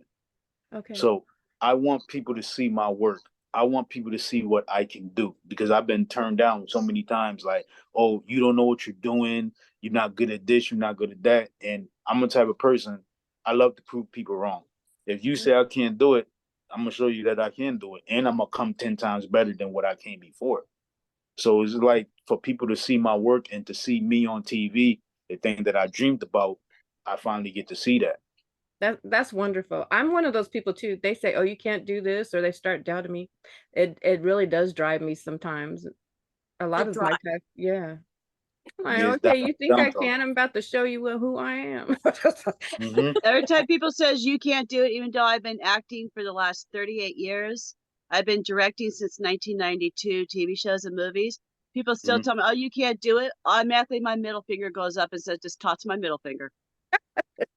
Okay. So I want people to see my work. I want people to see what I can do because I've been turned down so many times. Like, oh, you don't know what you're doing. You're not good at this. You're not good at that. And I'm the type of person, I love to prove people wrong. If you say I can't do it, I'm gonna show you that I can do it, and I'm gonna come 10 times better than what I came before. So it's like for people to see my work and to see me on TV, the thing that I dreamed about, I finally get to see that. That's wonderful. I'm one of those people too. They say, "Oh, you can't do this," or they start doubting me. It really does drive me sometimes. A lot It of drives. my time, yeah. I'm like, Yes, okay, you think that I'm I talking. can? I'm about to show you who I am. Mm-hmm. Every time people says you can't do it, even though I've been acting for the last 38 years, I've been directing since 1992 TV shows and movies. People still Mm-hmm. tell me, "Oh, you can't do it." Automatically, my middle finger goes up and says, "Just toss my middle finger,"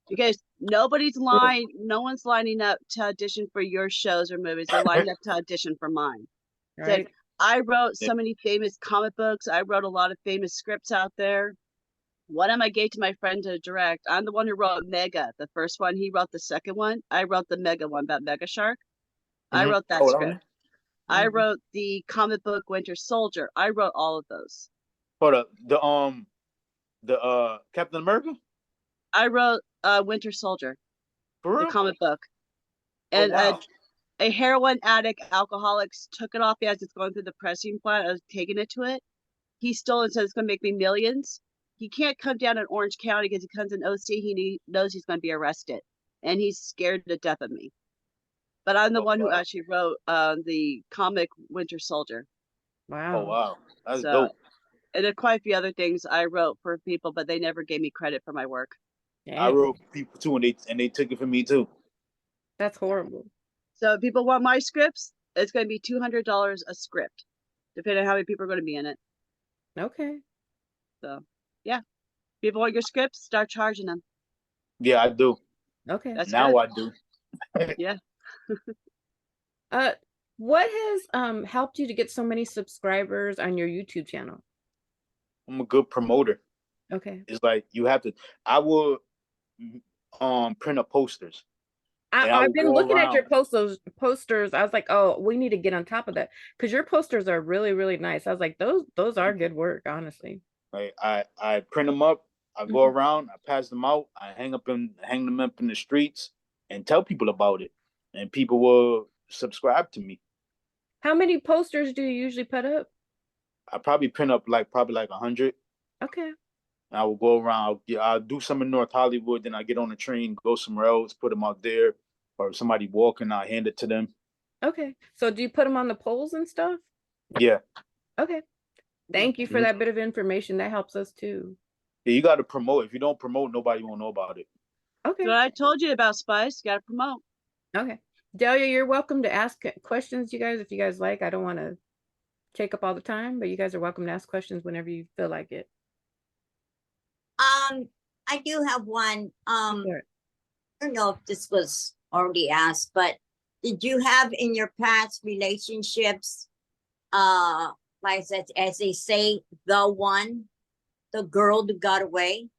because no one's lining up to audition for your shows or movies. They're lining up to audition for mine. Said, Right? I wrote so many famous comic books. I wrote a lot of famous scripts out there. One of them I gave to my friend to direct. I'm the one who wrote Mega, the first one. He wrote the second one. I wrote the Mega one about Mega Shark. I Mm-hmm. wrote that Hold script. on. I wrote the comic book Winter Soldier. I wrote all of those. Hold up. The Captain America? I wrote Winter Soldier, For the real? comic book. Oh And wow. a heroin addict, alcoholics took it off as it's going through the pressing plant. I was taking it to it. He stole it and said it's going to make me millions. He can't come down in Orange County because he comes in OC. He knows he's going to be arrested, and he's scared to death of me. But I'm the Oh one who wow. actually wrote the comic Winter Soldier. Oh Wow. wow. That's So, dope. and there are quite a few other things I wrote for people, but they never gave me credit for my work. I Dang, wrote people too, and they took it from me too. that's horrible. So, if people want my scripts, it's going to be $200 a script, depending on how many people are going to be in it. Okay. So, yeah, people want your scripts, start charging them. Yeah, I do. Okay. That's Now good. I do. Yeah. Uh, what has helped you to get so many subscribers on your YouTube channel? I'm a good promoter. Okay. It's like you have to. I will print up posters, and I I've will been go looking at your around. posters. I was like, oh, we need to get on top of that because your posters are really, really nice. I was like, those are good work, honestly. Like I print them up. I go Mhm. around. I pass them out. I hang them up in the streets and tell people about it, and people will subscribe to me. How many posters do you usually put up? I probably print up like probably like 100. Okay. I will go around. I'll do some in North Hollywood. Then I get on a train, go somewhere else, put them out there, or somebody walking, I hand it to them. Okay. So do you put them on the polls and stuff? Yeah, Okay. Thank you for Mhm. that bit of information. That helps us too. Yeah. You got to promote. If you don't promote, nobody will know about it. Okay. What I told you about Spice, got to promote. Okay. Delia, you're welcome to ask questions, you guys, if you guys like. I don't want to take up all the time, but you guys are welcome to ask questions whenever you feel like it. I do have one. Sure. I don't know if this was already asked, but did you have in your past relationships like I said, as they say, the one, the girl that got away?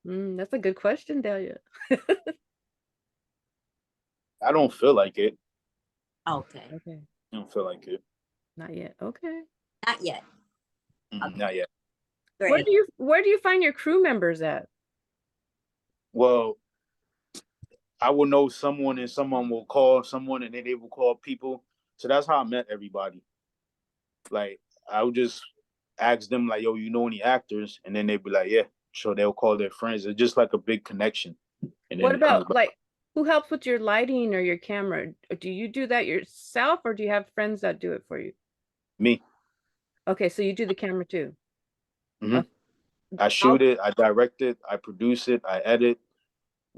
That's a good question, Delia. I don't feel like it. Okay, Okay, I don't feel like it. not yet. Okay. not yet. Okay, Not yet. great. Where do you find your crew members at? Well, I will know someone and someone will call someone and then they will call people. So that's how I met everybody. Like I would just ask them like, yo, you know any actors? And then they'd be like, yeah. So they'll call their friends. It's just like a big connection. And then What it comes about back. like who helps with your lighting or your camera? Do you do that yourself or do you have friends that do it for you? Me. Okay, so you do the camera too. hmm Uh, I I'll- shoot it, I direct it, I produce it, I edit,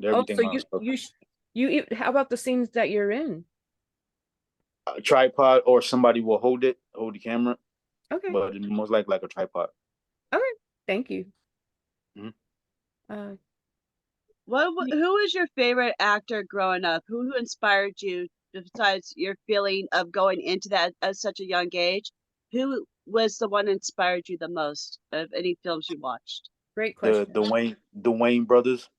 oh, everything so myself. how about the scenes that you're in? A tripod or somebody will hold the camera, Okay. but most like a tripod. Okay. Thank you. Mhm. Uh, Who was your favorite actor growing up? Who inspired you besides your feeling of going into that at such a young age? Who was the one that inspired you the most of any films you watched? Great The question. the Wayne brothers.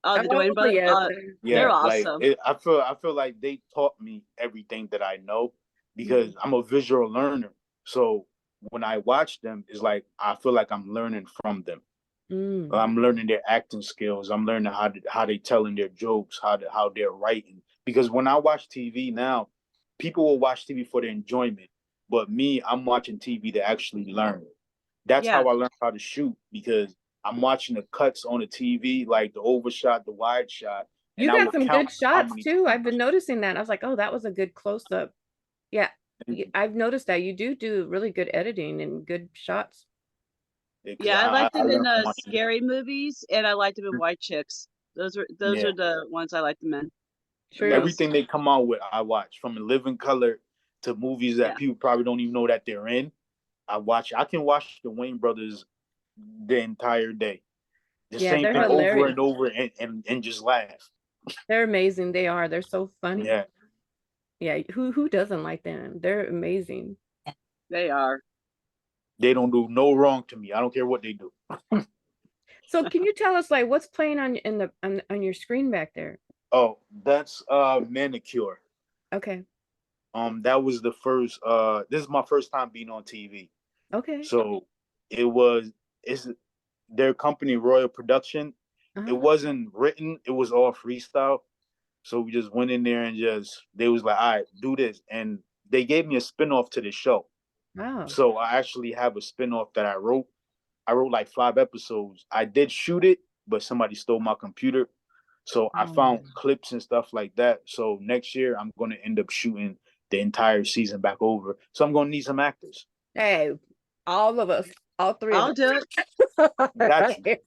Oh, the Dwayne Oh brothers. yeah. They're Yeah, like awesome. I feel like they taught me everything that I know because I'm a visual learner. So when I watch them, it's like I feel like I'm learning from them. Mm. I'm learning their acting skills. I'm learning how they telling their jokes, how they're writing. Because when I watch TV now, people will watch TV for their enjoyment, but me, I'm watching TV to actually learn. That's Yeah. how I learned how to shoot because I'm watching the cuts on the TV, like the overshot, the wide shot, and You I got will some count good how shots many too. I've times. been noticing that. I was like, oh, that was a good close up. Yeah, I've noticed that you do really good editing and good shots. Because Yeah, I liked I him in learned from watching them. scary movies, and I liked him in White Chicks. Those Yeah, are the ones I liked him in the True. most. everything they come out with, I watch from In Living Color to movies that Yeah. people probably don't even know that they're in. I watch. I can watch the Wayne brothers the entire day. The Yeah, same they're thing over hilarious. and over and just laugh. They're amazing. They are. They're so funny. Yeah. Yeah, who doesn't like them? They're amazing. They are. They don't do no wrong to me. I don't care what they do. So can you tell us like what's playing on your screen back there? Oh, that's Manicure. Okay. That was the first this is my first time being on TV. Okay. So it's their company Royal Production. It Uh-huh. wasn't written, it was all freestyle. So we just went in there and just they was like, all right, do this. And they gave me a spinoff to the show. Wow. So I actually have a spinoff that I wrote. I wrote like 5 episodes. I did shoot it, but somebody stole my computer. So I found Um, clips and stuff like that. So next year I'm gonna end up shooting the entire season back over. So I'm gonna need some actors. hey, all of us, all three of I'll do it. Got you. us.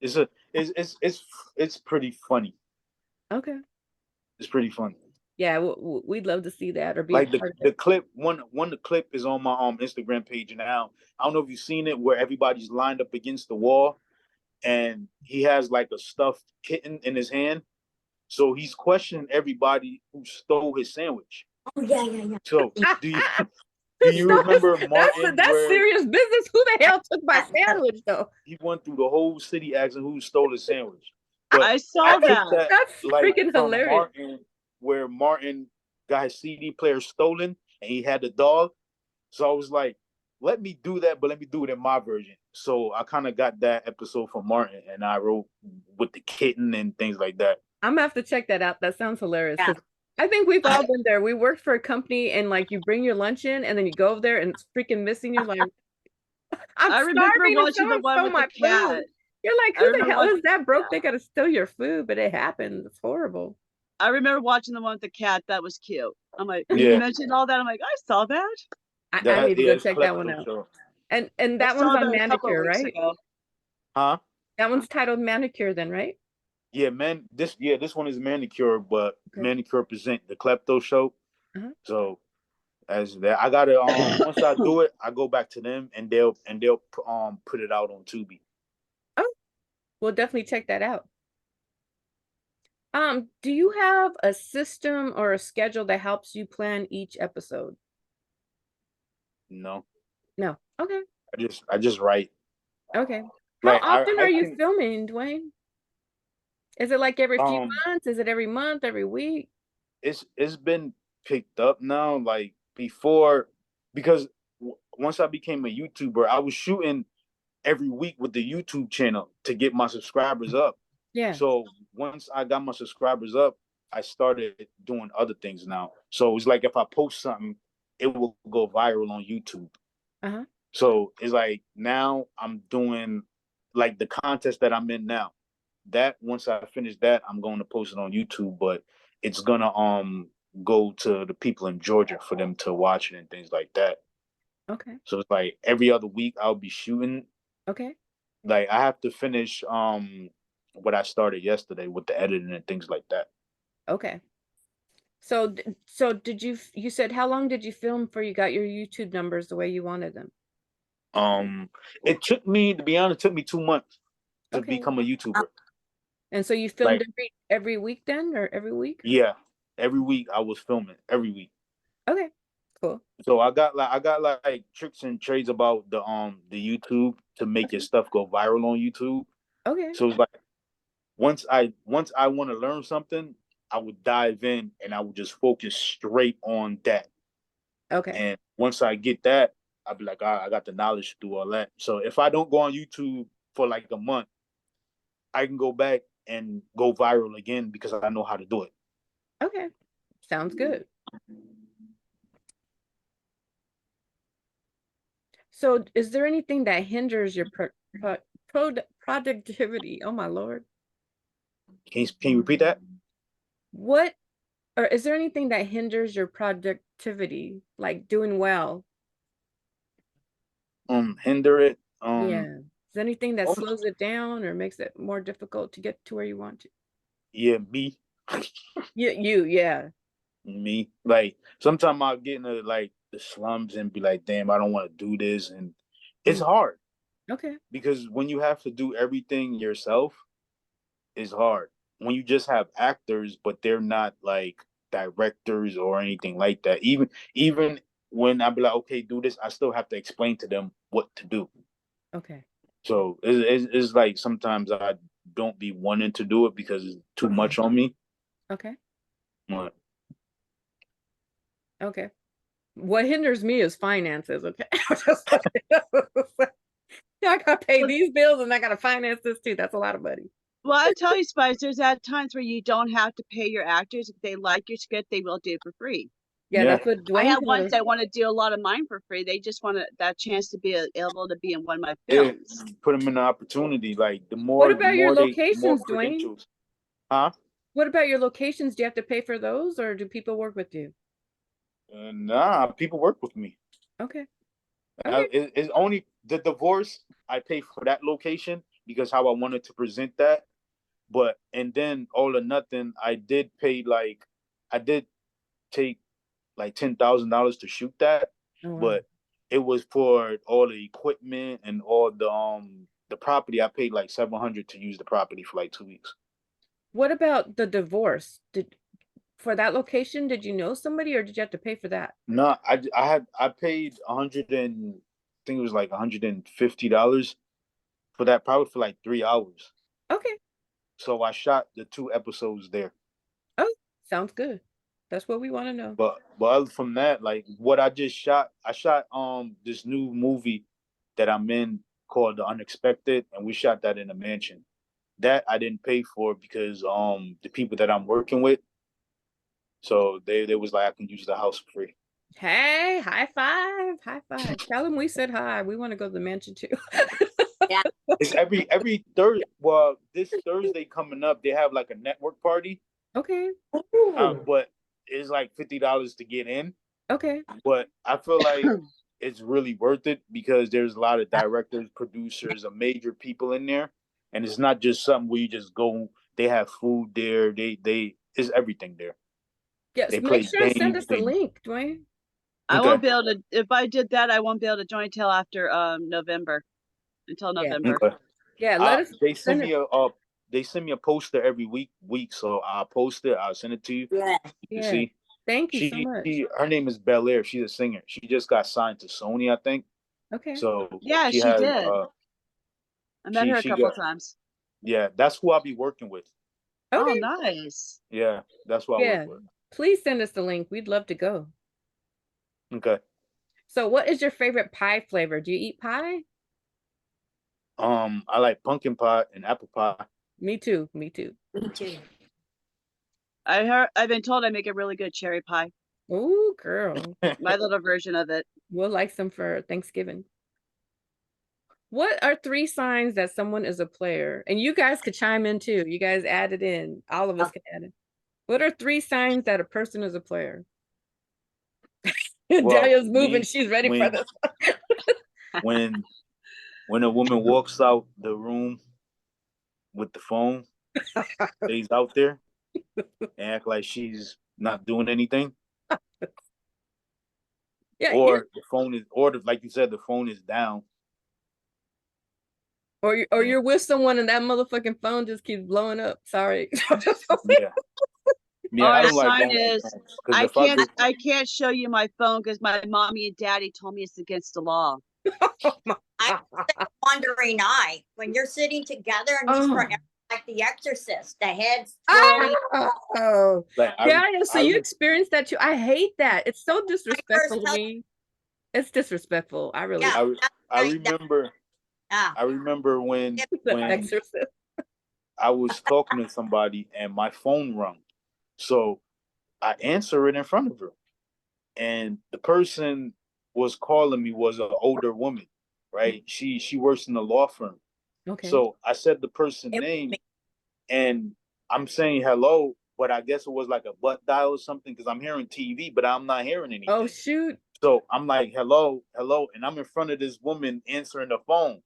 It's a it's pretty funny. Okay. It's pretty funny. Yeah, we'd love to see that or be a Like part of the it. clip the clip is on my Instagram page now. I don't know if you've seen it where everybody's lined up against the wall and he has like a stuffed kitten in his hand. So he's questioning everybody who stole his sandwich. Oh yeah. So do you do Who you stole remember Martin that's where serious business. Who the hell took my sandwich though? he went through the whole city asking who stole his sandwich? But I I saw took that. that That's like freaking from hilarious. Martin where Martin got his CD player stolen and he had the dog. So I was like, let me do that, but let me do it in my version. So I kind of got that episode from Martin and I wrote with the kitten and things like that. I'm gonna have to check that out. That sounds hilarious Yeah. because I think we've all been there. We worked for a company and like you bring your lunch in and then you go over there and it's freaking missing. You're like, I'm I remember starving and watching the someone one stole with the my food. cat. You're like, I who the remember hell is watching. that broke? Yeah. They gotta steal your food, but it happens. It's horrible. I remember watching the one with the cat. That was cute. I'm like, when you Yeah, mentioned all that, I'm like, I saw that. I need to go it's check that one klepto out. show. And I that one's saw on that a couple of manicure, weeks right? ago. Huh? That one's titled manicure then, right? Yeah, man. This one is manicure, but Okay. manicure present the klepto show. Uh-huh. So as that, I gotta once I do it, I go back to them and they'll put it out on Tubi. Oh, we'll definitely check that out. Do you have a system or a schedule that helps you plan each episode? No, No. Okay. I just write. Okay. How Like often I are you can filming, Dwayne? Is it like every few um months? Is it every month, every week? it's been picked up now. Like before, because once I became a YouTuber, I was shooting every week with the YouTube channel to get my subscribers up. Yeah. So once I got my subscribers up, I started doing other things now. So it's like if I post something, it will go viral on YouTube. Uh-huh. So it's like now I'm doing like the contest that I'm in now. That once I finish that, I'm going to post it on YouTube, but it's gonna go to the people in Georgia for them to watch it and things like that. Okay. So it's like every other week I'll be shooting. Okay. Like I have to finish what I started yesterday with the editing and things like that. Okay. So so did you said how long did you film before you got your YouTube numbers the way you wanted them? Um it took me, to be honest, it took me 2 months to Okay. become a YouTuber. And so you filmed Like every week then or every week? yeah, every week I was filming every week. Okay. Cool. So I got like tricks and trades about the YouTube to make your Okay. stuff go viral on YouTube. Okay. So it's like once I want to learn something, I would dive in and I would just focus straight on that. Okay. And once I get that, I'll be like, I got the knowledge to do all that. So if I don't go on YouTube for like a month, I can go back and go viral again because I know how to do it. Okay. Sounds good. So is there anything that hinders your productivity? Oh my Lord. Can you repeat that? What or is there anything that hinders your productivity, like doing well? Hinder it. Yeah. Is there anything that Oh, slows it down or makes it more difficult to get to where you want to? yeah, me. Yeah. Me. Like sometimes I'll get into like the slums and be like, damn, I don't want to do this. And it's Mm, hard okay. because when you have to do everything yourself, it's hard. When you just have actors, but they're not like directors or anything like that. Even when I be like, okay, do this, I still have to explain to them what to do. Okay. So it's like sometimes I don't be wanting to do it because it's too much on me. Okay. But Okay. What hinders me is finances. Okay. Just like, I gotta pay Well, these bills and I gotta finance this too. That's a lot of money. well, I tell you, Spice, there's at times where you don't have to pay your actors. If they like your script, they will do it for free. Yeah, yeah, that's what I Dwayne have told ones us. that want to do a lot of mine for free. They just want that chance to be able to be in one of my yeah, films. put them in the opportunity. Like What the about your more the more locations, Dwayne? credentials, huh? What about your locations? Do you have to pay for those or do people work with you? Nah, people work with me. Okay. Okay. It's only the divorce I pay for that location because how I wanted to present that. But and then all or nothing, I did take like $10,000 to shoot that, Oh wow. but it was for all the equipment and all the property. I paid like 700 to use the property for like 2 weeks. What about the divorce? Did for that location, did you know somebody or did you have to pay for that? No, I paid 100 and I think it was like $150 for that probably for like 3 hours. Okay. So I shot the 2 episodes there. Oh, sounds good. That's what we want to know. But other from that, like what I just shot, I shot this new movie that I'm in called The Unexpected, and we shot that in a mansion. That I didn't pay for because the people that I'm working with, so they was like I can use the house for free. Hey, high five, high five. Tell them we said hi. We want to go to the mansion too. Yeah. It's every Thursday. Well, this Thursday coming up, they have like a network party. Okay. But it's like $50 to get in. Okay. But I feel like it's really worth it because there's a lot of directors, producers, and major people in there, and it's not just something where you just go. They have food there. They it's everything there. Yes, They make play sure to send games. us the link, Dwayne. I Okay, won't be able to, if I did that, I won't be able to join till after November, until Yeah. November. okay. Yeah, let us They send send it. me they send me a poster every week. So I'll post it. I'll send it to you. Yeah. You Yeah. see, Thank you so much. her name is Bel Air. She's a singer. She just got signed to Sony, I think. Okay. So Yeah, she she has did. I met her a she couple got, of times. yeah, that's who I'll be working with. Oh, Okay. nice. Yeah, that's who I work Yeah. with. Please send us the link. We'd love to go. Okay. So what is your favorite pie flavor? Do you eat pie? I like pumpkin pie and apple pie. Me too. Me too. Me too. I've been told I make a really good cherry pie. Oh, girl. My little version of it. We'll like some for Thanksgiving. What are 3 signs that someone is a player? And you guys could chime in too. You guys add it in. All of us can add it. What are 3 signs that a person is a player? Well, Dahlia's moving. me She's ready for this. when when a woman walks out the room with the phone, stays out there and act like she's not doing anything, Yeah, or the phone is, or the, like you said, the phone is down. or And you're with someone and that motherfucking phone just keeps blowing up. Sorry. yeah, yeah, I Or a don't like sign going is because if I go, I can't show you my phone because my mommy and daddy told me it's against the law. I'm the wandering eye. When you're sitting together and he's Oh. like The Exorcist, the head's swirling. Oh, like yeah. So you experienced that too. I hate that. It's so disrespectful to tell- me. It's disrespectful. I really. Yeah. I remember Ah, I remember when The Exorcist. I was talking to somebody and my phone rung, so I answer it in front of her, and the person was calling me was an older woman, right? She works in a law firm. Okay. So I said the person it was name, me. and I'm saying hello, but I guess it was like a butt dial or something because I'm hearing TV, but I'm not hearing anything. Oh shoot. So I'm like, hello, hello, and I'm in front of this woman answering the phone,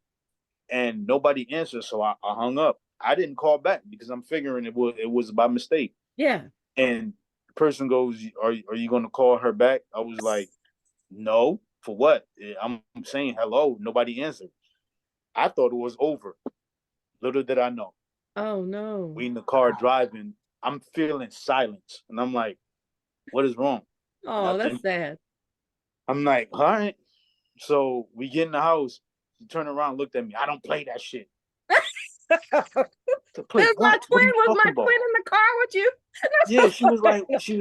and nobody answered, so I hung up. I didn't call back because I'm figuring it was by mistake. Yeah. And the person goes, are you going to call her back? I was like, no, for what? I'm saying hello. Nobody answered. I thought it was over. Little did I know. Oh no. We in the car driving. I'm feeling silence. And I'm like, what is wrong? Oh, that's Nothing. sad. I'm like, all right. So we get in the house. She turned around, looked at me. I don't play that shit. To play There's my what? What are twin. you Was my talking about? twin in the car with you? Yeah, she was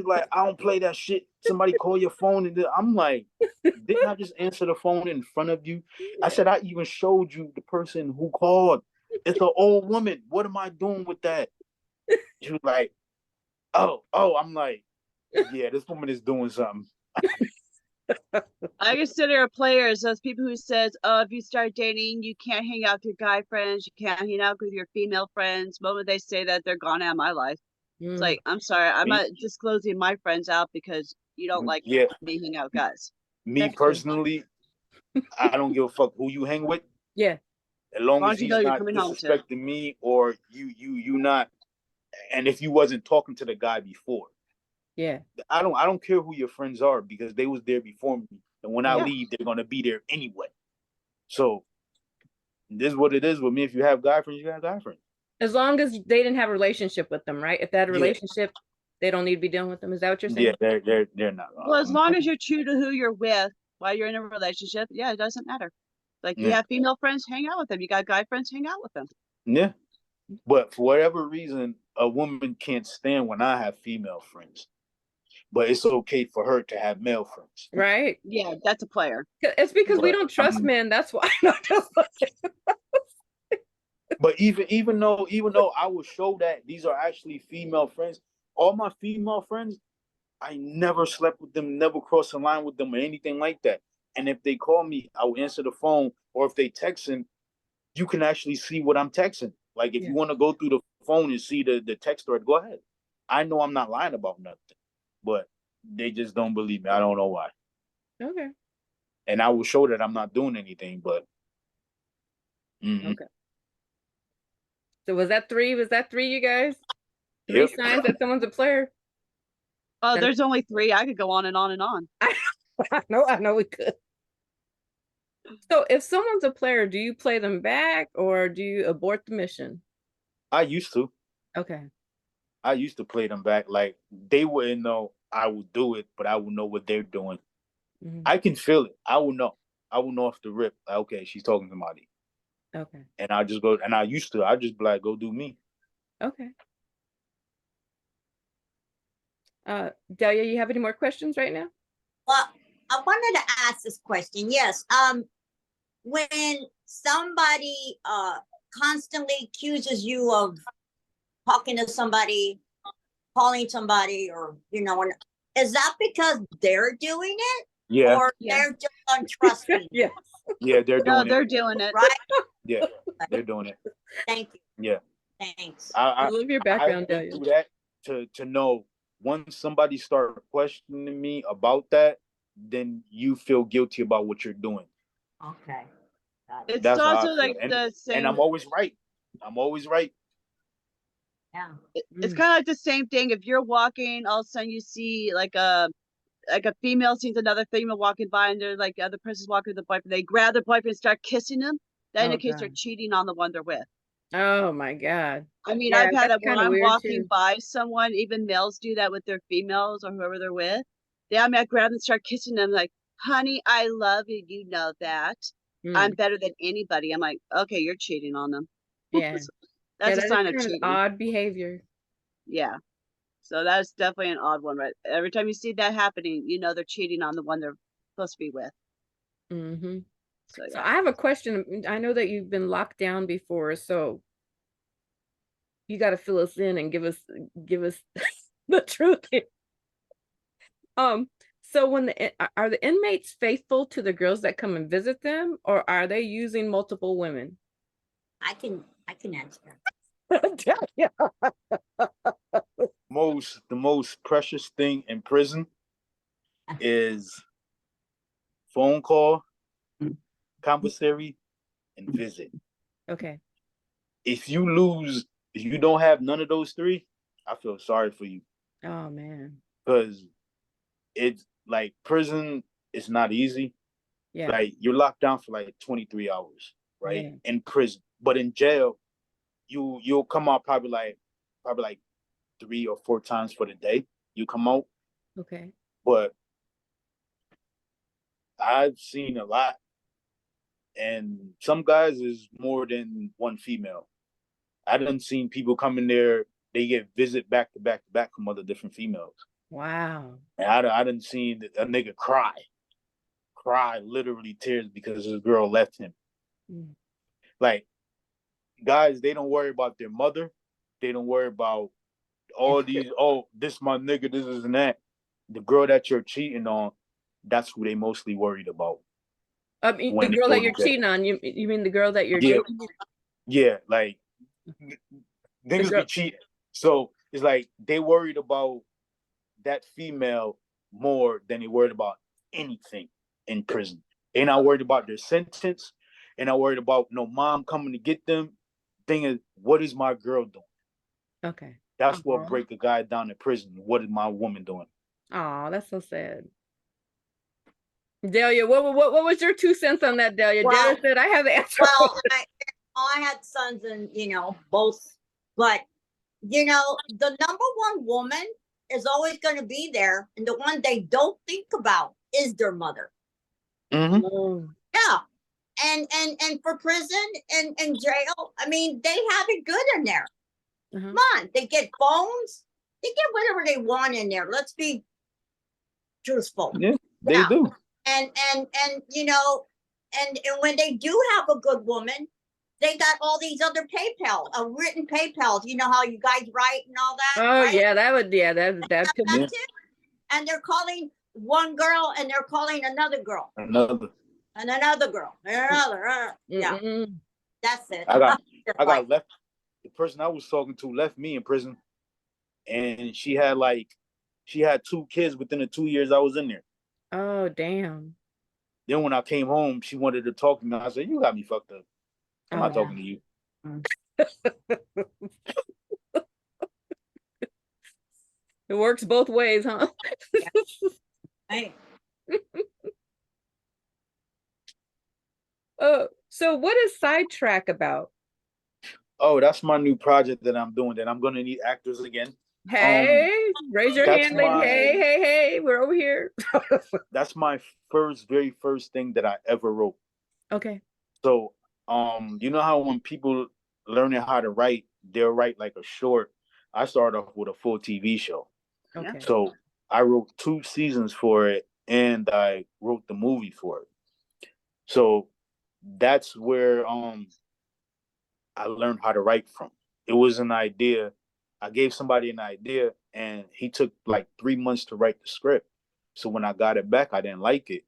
like, I don't play that shit. Somebody call your phone, and I'm like, didn't I just answer the phone in front of you? I said I even showed you the person who called. It's an old woman. What am I doing with that? She was like, oh. I'm like, yeah, this woman is doing something. I consider a player as those people who says, oh, if you start dating, you can't hang out with your guy friends, you can't hang out with your female friends. The moment they say that, they're gone out of my life. It's like, I'm sorry, I'm Me, not disclosing my friends out because you don't like yeah, me hanging out with guys. me That's true. personally, I don't give a fuck who you hang with, Yeah. as long As long as as you he's know you're not coming home to. disrespecting me or you not. And if you wasn't talking to the guy before, Yeah. I don't care who your friends are because they was there before me, and when I Yeah. leave, they're gonna be there anyway. So this is what it is with me. If you have guy friends, you have guy friends. As long as they didn't have a relationship with them, right? If they had a Yeah. relationship, they don't need to be dealing with them. Is that what you're Yeah, saying? they're not. Well, as long as you're true to who you're with while you're in a relationship, yeah, it doesn't matter. Like you Yeah. have female friends, hang out with them. You got guy friends, hang out with them. Yeah, but for whatever reason, a woman can't stand when I have female friends, but it's okay for her to have male friends. Right. Yeah, that's a player. It's because we But don't trust men. That's why. Not just but even though I will show that these are actually female friends, all my female friends, I never slept with them, never crossed the line with them or anything like that. And if they call me, I will answer the phone, or if they texting, you can actually see what I'm texting. Like if you want to go through the phone and see the text thread, go ahead. I know I'm not lying about nothing, but they just don't believe me. I don't know why. Okay. And I will show that I'm not doing anything, but Okay. So was that 3? Was that 3, you guys? 3 Yep. signs that someone's a player. Oh, there's only 3. I could go on and on and on. I know we could. So if someone's a player, do you play them back or do you abort the mission? I used to. Okay. I used to play them back. Like they wouldn't know I would do it, but I would know what they're doing. Mhm. I can feel it. I will know. I will know off the rip. Like, okay, she's talking to somebody, Okay. and I just go. And I just be like, go do me. Okay. Delia, you have any more questions right now? Well, I wanted to ask this question. Yes. When somebody constantly accuses you of talking to somebody, calling somebody, or is that because they're doing it, Yeah, or Yeah. they're just untrusting? Yes. yeah, they're No, doing they're it. doing it. Right. Yeah, they're doing it. Thank you. Yeah, Thanks. I I love your I've background, been Delia. through that to know once somebody start questioning me about that, then you feel guilty about what you're doing. Okay. Got it. It's That's how I also feel, like and the same. I'm always right. I'm always right. Yeah. It's kind of like the same thing. If you're walking, all of a sudden you see like a female sees another female walking by, and they're like the other person's walking with the boyfriend. They grab their boyfriend and start kissing them. That Oh, indicates they're God. cheating on the one they're with. Oh my God. I mean, Yeah, I've had that's it when kind of I'm weird walking too. by someone, even males do that with their females or whoever they're with. I grab them and start kissing them like, honey, I love you. You know that. I'm Mm, better than anybody. I'm like, okay, you're cheating on them. yeah. Yeah, That's a that is sign of kind of cheating. odd behavior. Yeah. So that's definitely an odd one, right? Every time you see that happening, you know they're cheating on the one they're supposed to be with. Mm-hmm. So So yeah. I have a question. I know that you've been locked down before, so you got to fill us in and give us the truth here. So are the inmates faithful to the girls that come and visit them, or are they using multiple women? I can answer that. Yeah. The most precious thing in prison is phone call, commissary, and visit. Okay. If you don't have none of those three, I feel sorry for you Oh man. because it's like prison is not easy. Yeah. Like you're locked down for like 23 hours, right? Yeah. In prison. But in jail, you'll come out probably like 3 or 4 times for the day. You come out. Okay. But I've seen a lot. And some guys is more than one female. I done seen people come in there, they get visit back to back to back from other different females. Wow. And I done seen a nigga cry literally tears because his girl left him. Mm. Like guys, they don't worry about their mother. They don't worry about all these, oh, this my nigga, this is and that. The girl that you're cheating on, that's who they mostly worried about. I mean, the When they girl go that to you're jail. cheating on, you mean the girl that you're Yeah. dating? Yeah, like niggas girl- be cheating. So it's like they worried about that female more than they worried about anything in prison. They not worried about their sentence. They not worried about no mom coming to get them. Thing is, what is my girl doing? Okay. That's what break a guy down in prison. What is my woman doing? Oh, that's so sad. Delia, what was your 2 cents on that, Delia? Well- Delia said I have the answer. Well, I had sons and both, but the number one woman is always going to be there, and the one they don't think about is their mother. Mm-hmm. Oh, Yeah. And for prison and jail, I mean, they have it good in there. Come on, they get phones, they get whatever they want in there. Let's be truthful. Yeah, they do. And when they do have a good woman, they got all these other PayPal, written PayPals. You know how you guys write and all that. oh right? yeah, that could be. That's it. And they're calling one girl, and they're calling another girl, Another. and another girl, and another. Yeah, Mm-mm. that's it. I got left. The person I was talking to left me in prison, and she had 2 kids within the 2 years I was in there. Oh damn. Then when I came home, she wanted to talk to me. I said, "You got me fucked up. I'm not talking to you." It works both ways, huh? Hey. So what is Sidetrack about? Oh, that's my new project that I'm doing. That I'm gonna need actors again. Hey, raise your That's hand, lady. my Hey, we're over here. that's my very first thing that I ever wrote. Okay. So, you know how when people learning how to write, they'll write like a short. I started off with a full TV show. Okay. So I wrote 2 seasons for it, and I wrote the movie for it. So that's where I learned how to write from. It was an idea. I gave somebody an idea, and he took like 3 months to write the script. So when I got it back, I didn't like it.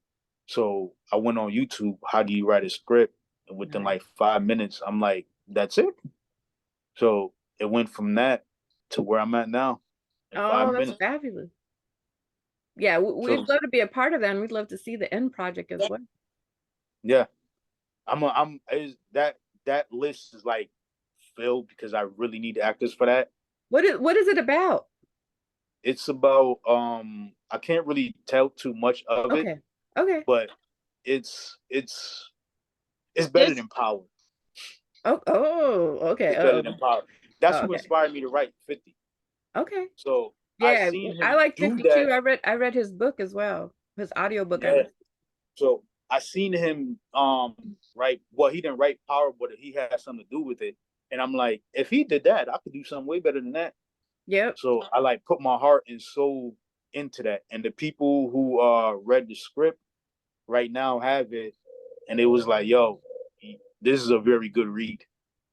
So I went on YouTube. How do you write a script? And within like 5 minutes, I'm like, that's it. So it went from that to where I'm at now in five Oh, that's minutes. fabulous. Yeah, we'd So love to be a part of that, and we'd love to see the end project as Yeah. well. yeah, that list is like filled because I really need actors for that. What is it about? It's about I can't really tell too much of it, Okay. Okay. but it's better Just than Power. Okay. It's better than Power. That's Oh, who okay. inspired me to write 50. Okay. So I Yeah, seen I him like do 52. that. I read his book as well. His audiobook I Yeah. read. So I seen him write, well, he didn't write Power, but he had something to do with it. And I'm like, if he did that, I could do something way better than that. Yep. So I like put my heart and soul into that. And the people who read the script right now have it, and it was like, yo, this is a very good read.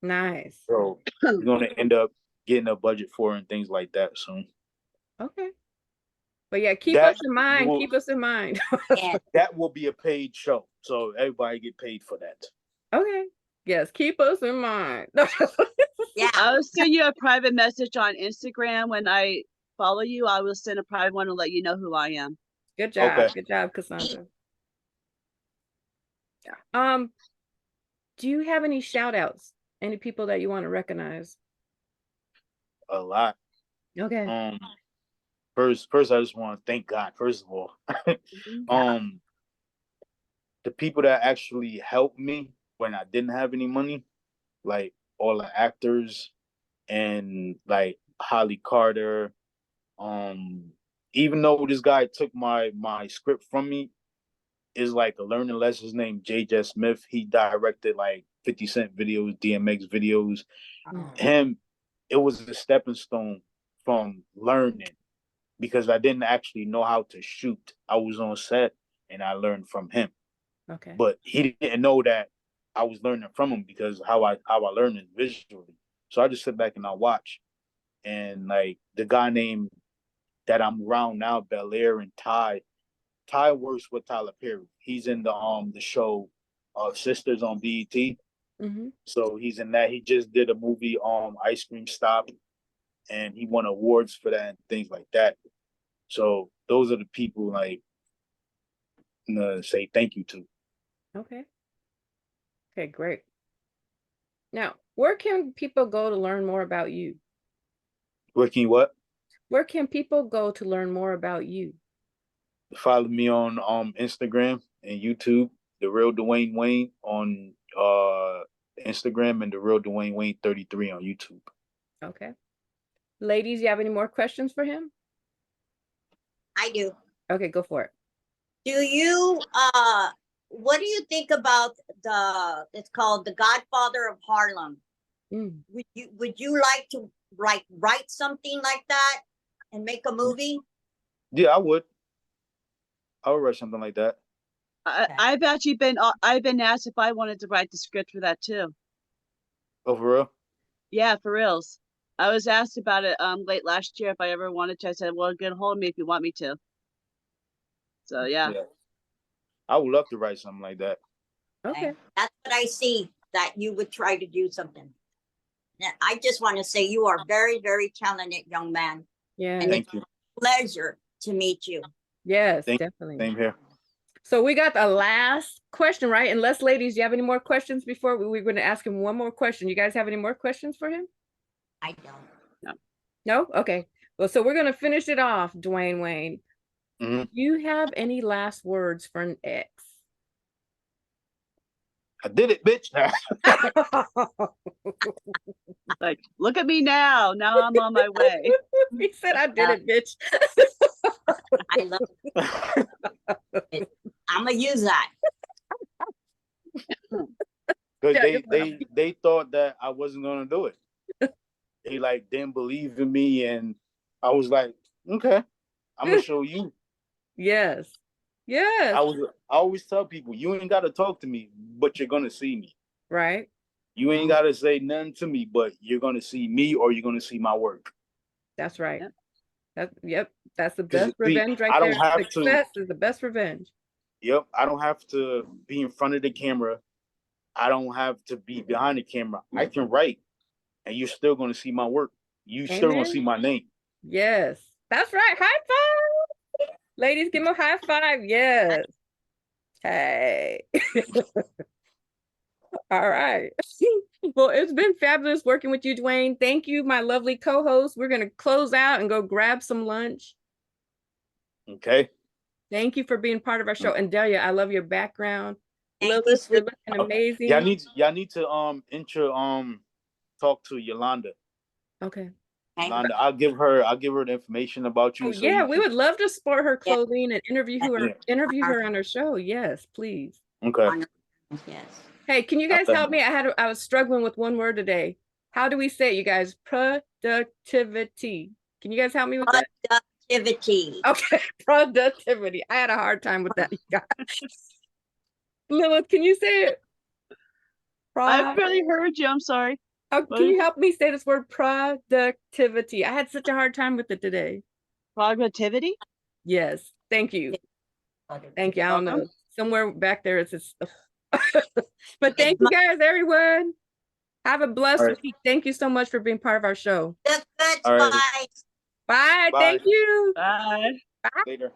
Nice. So you're gonna end up getting a budget for it and things like that soon. Okay. But yeah, keep us That in mind. will Keep us in mind. Yeah. that will be a paid show. So everybody get paid for that. Okay. Yes, keep us in mind. Yeah. I'll send you a private message on Instagram when I follow you. I will send a private one to let you know who I am. Good job. Okay. Good job, Cassandra. Do you have any shout outs? Any people that you want to recognize? A lot. Okay. First I just want to thank God, first of all. Mhm. um the people that actually helped me when I didn't have any money, like all the actors and like Holly Carter. Even though this guy took my script from me, is like a learning lesson. His name J.J. Smith. He directed like 50 Cent videos, DMX videos. Mm. Him, it was a stepping stone from learning because I didn't actually know how to shoot. I was on set and I learned from him. Okay. But he didn't know that I was learning from him because how I learned it visually. So I just sit back and I watch. And like the guy named that I'm around now, Belair and Ty. Ty works with Tyler Perry. He's in the show Sisters on BET. Mm-hmm. So he's in that. He just did a movie Ice Cream Stop, and he won awards for that and things like that. So those are the people like say thank you to. Okay. Okay, great. Now, where can people go to learn more about you? Working what? Where can people go to learn more about you? Follow me on Instagram and YouTube, the real Dwayne Wayne on Instagram and the real Dwayne Wayne 33 on YouTube. Okay. Ladies, you have any more questions for him? I do. Okay, go for it. Do you what do you think about it's called The Godfather of Harlem? Mm. Would you like to write something like that and make a movie? Yeah, I would write something like that. Okay. I've been asked if I wanted to write the script for that too. Oh, for real? Yeah, for reals. I was asked about it late last year if I ever wanted to. I said, well, get a hold of me if you want me to. So yeah. I would love to write something like that. Okay. That's what I see, that you would try to do something. And I just want to say you are very, very talented young man. Yeah. And Thank it's you. a pleasure to meet you. Yes, Thank definitely. Same here. So we got the last question, right? Unless ladies, do you have any more questions before we're going to ask him one more question? You guys have any more questions for him? I don't. No? Okay. Well, so we're going to finish it off, Dwayne Wayne. Mm-hmm. Do you have any last words for an ex? I did it, bitch. Like, look at me now. Now I'm on my way. He said, I did it, bitch. I love it. I'm gonna use that. Because Yeah, you're welcome. they thought that I wasn't gonna do it. They like didn't believe in me, and I was like, okay, I'm gonna show you. Yes. Yes. I always tell people, you ain't gotta talk to me, but you're gonna see me. Right. You ain't gotta say nothing to me, but you're gonna see me or you're gonna see my work. That's right. Yep. Yep. That's the 'Cause, best revenge right I there. don't have to. Success is the best revenge. Yep, I don't have to be in front of the camera. I don't have to be behind the camera. I can write, and you're still gonna see my work. You still gonna Amen. see my name. Yes. That's right. High five. Ladies, give me a high five. Yes. Hey. All right. Well, it's been fabulous working with you, Dwayne. Thank you, my lovely co-host. We're going to close out and go grab some lunch. Okay. Thank you for being part of our show. And Delia, I love your background. Thank you, Lilith, you're sweet. looking amazing. Y'all need to talk to Yolanda. Okay. Yolanda, I'll give her the information about you. Oh, So yeah, you we can, would love to sport her Yeah. clothing and interview her on our show. Yes, please. okay. Yes. Hey, can you guys help me? I was struggling with one word today. How do we say it, you guys? Productivity. Can you guys help me with that? Productivity. Okay, productivity. I had a hard time with that, you guys. Lilith, can you say it? I've barely heard you. I'm sorry. Can you help me say this word productivity? I had such a hard time with it today. Productivity? Yes, thank you. Thank you. I don't know. Somewhere back there it's just but thank you guys, everyone. Have a blessed week. Thank you so much for being part of our show. Good, All right. bye. Bye. Bye. Thank you. Bye. Later.